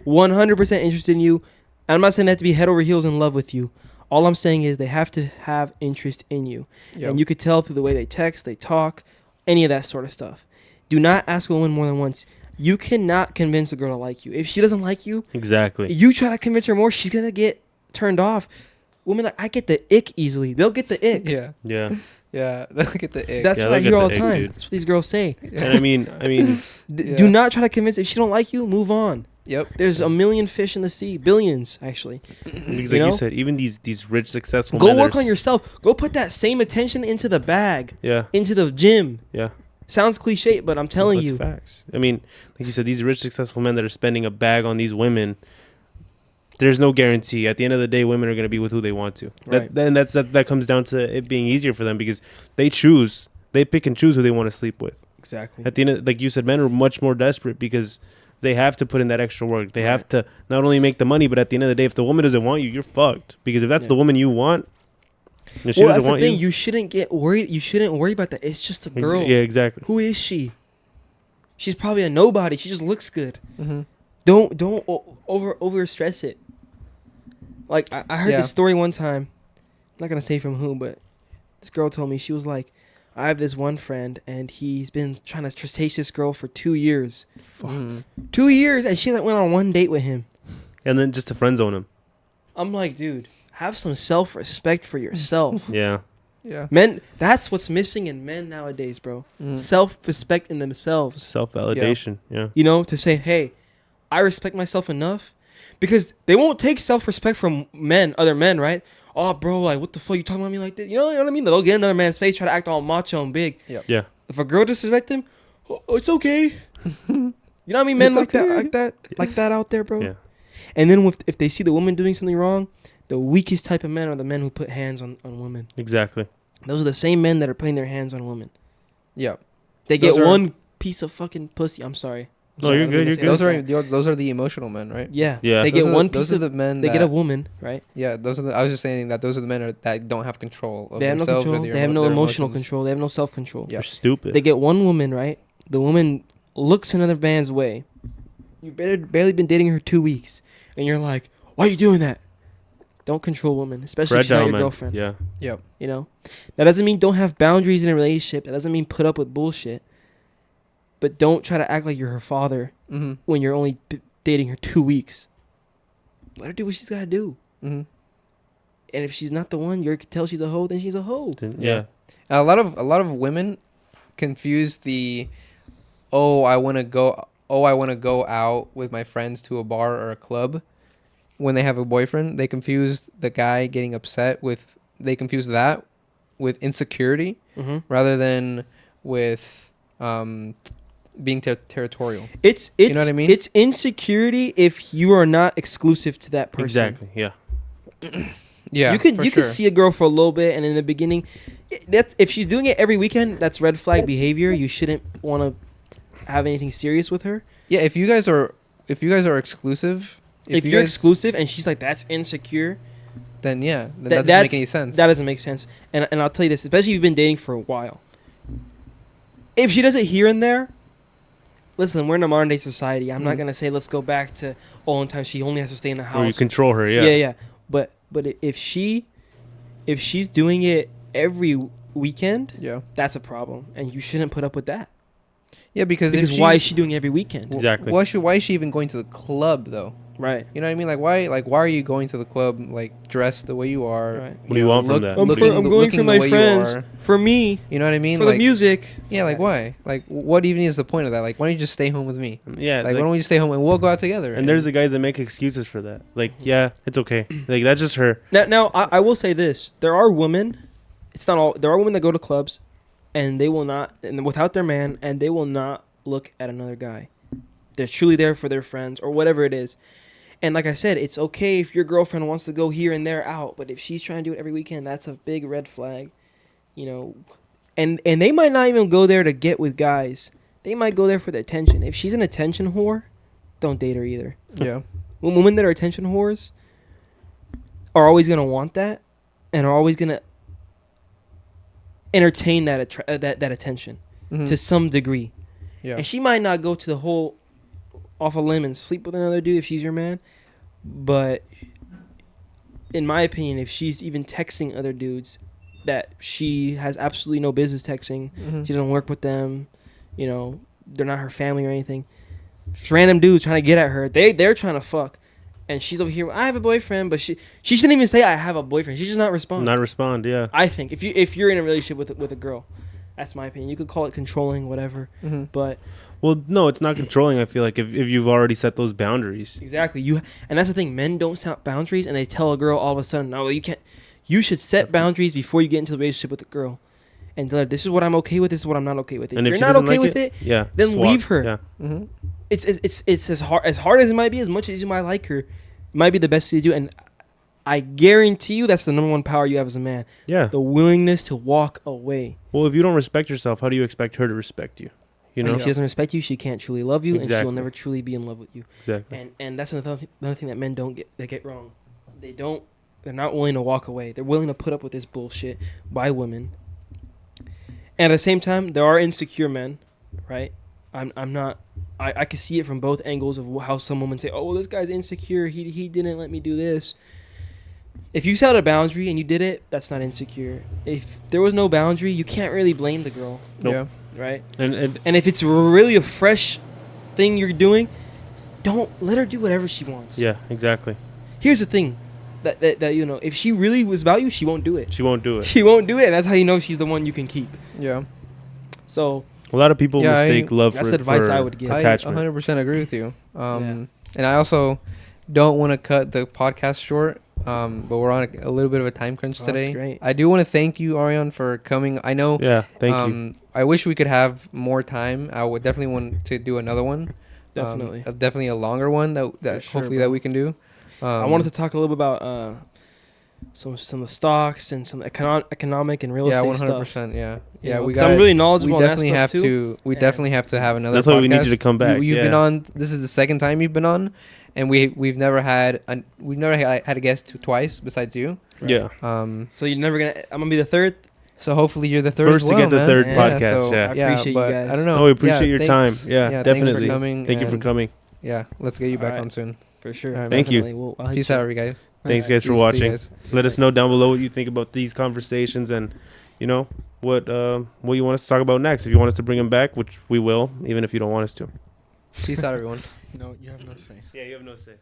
100% interested in you. And I'm not saying they have to be head over heels in love with you. All I'm saying is they have to have interest in you, and you could tell through the way they text, they talk, any of that sort of stuff. Do not ask a woman more than once. You cannot convince a girl to like you. If she doesn't like you, exactly, you try to convince her more, she's going to get turned off. Women, I get the ick easily. They'll get the ick. Yeah. Yeah, they'll get the ick. That's what I hear all the time. Dude. That's what these girls say. Yeah. And I mean, do not try to convince. If she don't like you, move on. Yep. There's a million fish in the sea, billions actually. Because you said, even these rich, successful. Go work on yourself. Go put that same attention into the bag. Yeah. Into the gym. Yeah. Sounds cliche, but I'm telling you. That's facts. I mean, like you said, these rich, successful men that are spending a bag on these women, there's no guarantee. At the end of the day, women are going to be with who they want to. Right. That comes down to it being easier for them because they pick and choose who they want to sleep with. Exactly. At the end of, like you said, men are much more desperate because they have to put in that extra work. They have to not only make the money, but at the end of the day, if the woman doesn't want you, you're fucked. Because if that's the woman you want, Well, that's the thing. You shouldn't get worried. You shouldn't worry about that. It's just a girl. Yeah, exactly. Who is she? She's probably a nobody. She just looks good. Mm-hmm. Don't over stress it. Like I heard this story one time. I'm not gonna say from whom, but this girl told me, she was like, I have this one friend and he's been trying to chase this girl for 2 years. Fuck. 2 years, and she went on one date with him. And then just to friend zone him. I'm like, dude, have some self-respect for yourself. Yeah. Yeah. Men, that's what's missing in men nowadays, bro. Self-respect in themselves. Self-validation. Yeah. You know, to say, hey, I respect myself enough. Because they won't take self-respect from other men, right? Oh, bro, like, what the fuck, you talking about me like that? You know what I mean? They'll get in another man's face, try to act all macho and big. Yep. Yeah. If a girl disrespect him, it's okay. You know what I mean? Men like that out there, bro. Yeah. And then if they see the woman doing something wrong, the weakest type of men are the men who put hands on women. Exactly. Those are the same men that are putting their hands on women. Yep. They get one piece of fucking pussy. I'm sorry. No, you're good. You're good. Those are the emotional men, right? Yeah. Yeah. They get one piece of the men. They get a woman, right? Yeah. I was just saying that those are the men that don't have control of they have themselves. No control. They have no emotional control. They have no self-control. Yeah. They're stupid. They get one woman, right? The woman looks another man's way. You've barely been dating her 2 weeks, and you're like, why are you doing that? Don't control women, especially if she's not your girlfriend. Yeah. Yep. You know? That doesn't mean don't have boundaries in a relationship. That doesn't mean put up with bullshit. But don't try to act like you're her father when you're only dating her 2 weeks. Let her do what she's got to do. Mm-hmm. And if she's not the one, you can tell she's a hoe, then she's a hoe. Yeah. A lot of women confuse I want to go out with my friends to a bar or a club. When they have a boyfriend, they confuse the guy getting upset with insecurity rather than with being territorial. It's you know what I mean? It's insecurity if you are not exclusive to that person. Exactly. Yeah. Yeah. You could see a girl for a little bit, and in the beginning, if she's doing it every weekend, that's red flag behavior. You shouldn't want to have anything serious with her. Yeah. If you guys are exclusive. If you're exclusive and she's like, that's insecure, then that doesn't make any sense. That doesn't make sense. And I'll tell you this, especially if you've been dating for a while. If she does it here and there, listen, we're in a modern day society. I'm not going to say let's go back to olden times. She only has to stay in the house. Or you control her, yeah. Yeah. But if she's doing it every weekend, that's a problem. And you shouldn't put up with that. Yeah, because why is she doing it every weekend? Exactly. Why is she even going to the club though? Right. You know what I mean? Why are you going to the club dressed the way you are? Right. What do you want from that? I'm going for my friends. For me. You know what I mean? For the music. Yeah, why? What even is the point of that? Why don't you just stay home with me? Yeah. Why don't we just stay home and we'll go out together? And there's the guys that make excuses for that. Yeah, it's okay. That's just her. Now I will say this. There are women, it's not all, there are women that go to clubs and they will not, and without their man, and they will not look at another guy. They're truly there for their friends or whatever it is. And like I said, it's okay if your girlfriend wants to go here and there out, but if she's trying to do it every weekend, that's a big red flag, you know. And they might not even go there to get with guys. They might go there for the attention. If she's an attention whore, don't date her either. Yeah. Women that are attention whores are always going to want that and are always going to entertain that attention to some degree. Yeah. And she might not go to the whole off a limb and sleep with another dude if she's your man, but in my opinion, if she's even texting other dudes that she has absolutely no business texting, she doesn't work with them, you know, they're not her family or anything, just random dudes trying to get at her, they're trying to fuck, and she's over here, I have a boyfriend, but she shouldn't even say I have a boyfriend. She just not respond. Yeah, I think if you're in a relationship with a girl, that's my opinion. You could call it controlling, whatever, but well, no, it's not controlling. I feel like if you've already set those boundaries. Exactly. And that's the thing. Men don't set boundaries, and they tell a girl all of a sudden, no, you can't. You should set boundaries before you get into the relationship with a girl, and tell her, this is what I'm okay with. This is what I'm not okay with. If you're not okay with it, then leave her. Yeah. It's as hard as it might be. As much as you might like her, it might be the best thing to do. And I guarantee you, that's the number one power you have as a man. Yeah. The willingness to walk away. Well, if you don't respect yourself, how do you expect her to respect you? You know, if she doesn't respect you, she can't truly love you, and she will never truly be in love with you. Exactly. And that's another thing that men get wrong. They don't They're not willing to walk away. They're willing to put up with this bullshit by women. And at the same time, there are insecure men, right? I'm not. I can see it from both angles of how some women say, "Oh, well, this guy's insecure. He didn't let me do this." If you set a boundary and you did it, that's not insecure. If there was no boundary, you can't really blame the girl. Nope. Yeah. Right. And if it's really a fresh thing you're doing, don't let her do whatever she wants. Yeah. Exactly. Here's the thing. That you know, if she really was about you, she won't do it. She won't do it. She won't do it, and that's how you know she's the one you can keep. Yeah. So a lot of people mistake love that's for advice I would give. Attachment. I 100% agree with you. And I also don't want to cut the podcast short. But we're on a little bit of a time crunch today. That's great. I do want to thank you, Arian, for coming. I know. Yeah. Thank you. I wish we could have more time. I would definitely want to do another one. Definitely. Definitely a longer one that sure, hopefully bro. that we can do. I wanted to talk a little bit about some of the stocks and some economic and real estate stuff. 100%. Yeah. Yeah, We I'm really knowledgeable. We definitely on that have stuff to. We definitely have to have another. That's podcast. why we need you to come back. You've been on. This is the second time you've been on, and we've never had a guest twice besides you. Right. Yeah. So you're never gonna. I'm gonna be the third. So hopefully you're the third. First as well, to get the man. third Yeah, podcast. so, Yeah. I appreciate you guys. I don't know. No, we appreciate your time. Thanks. Yeah, definitely. Thanks for coming. Thank you for coming. Yeah, let's get you back on soon. For sure. Right, Thank you. We'll Peace out, everybody. Thanks, guys, for watching. Let us know down below what you think about these conversations, and you know what you want us to talk about next. If you want us to bring them back, which we will, even if you don't want us to. Peace out, everyone. No, you have no say. Yeah, you have no say.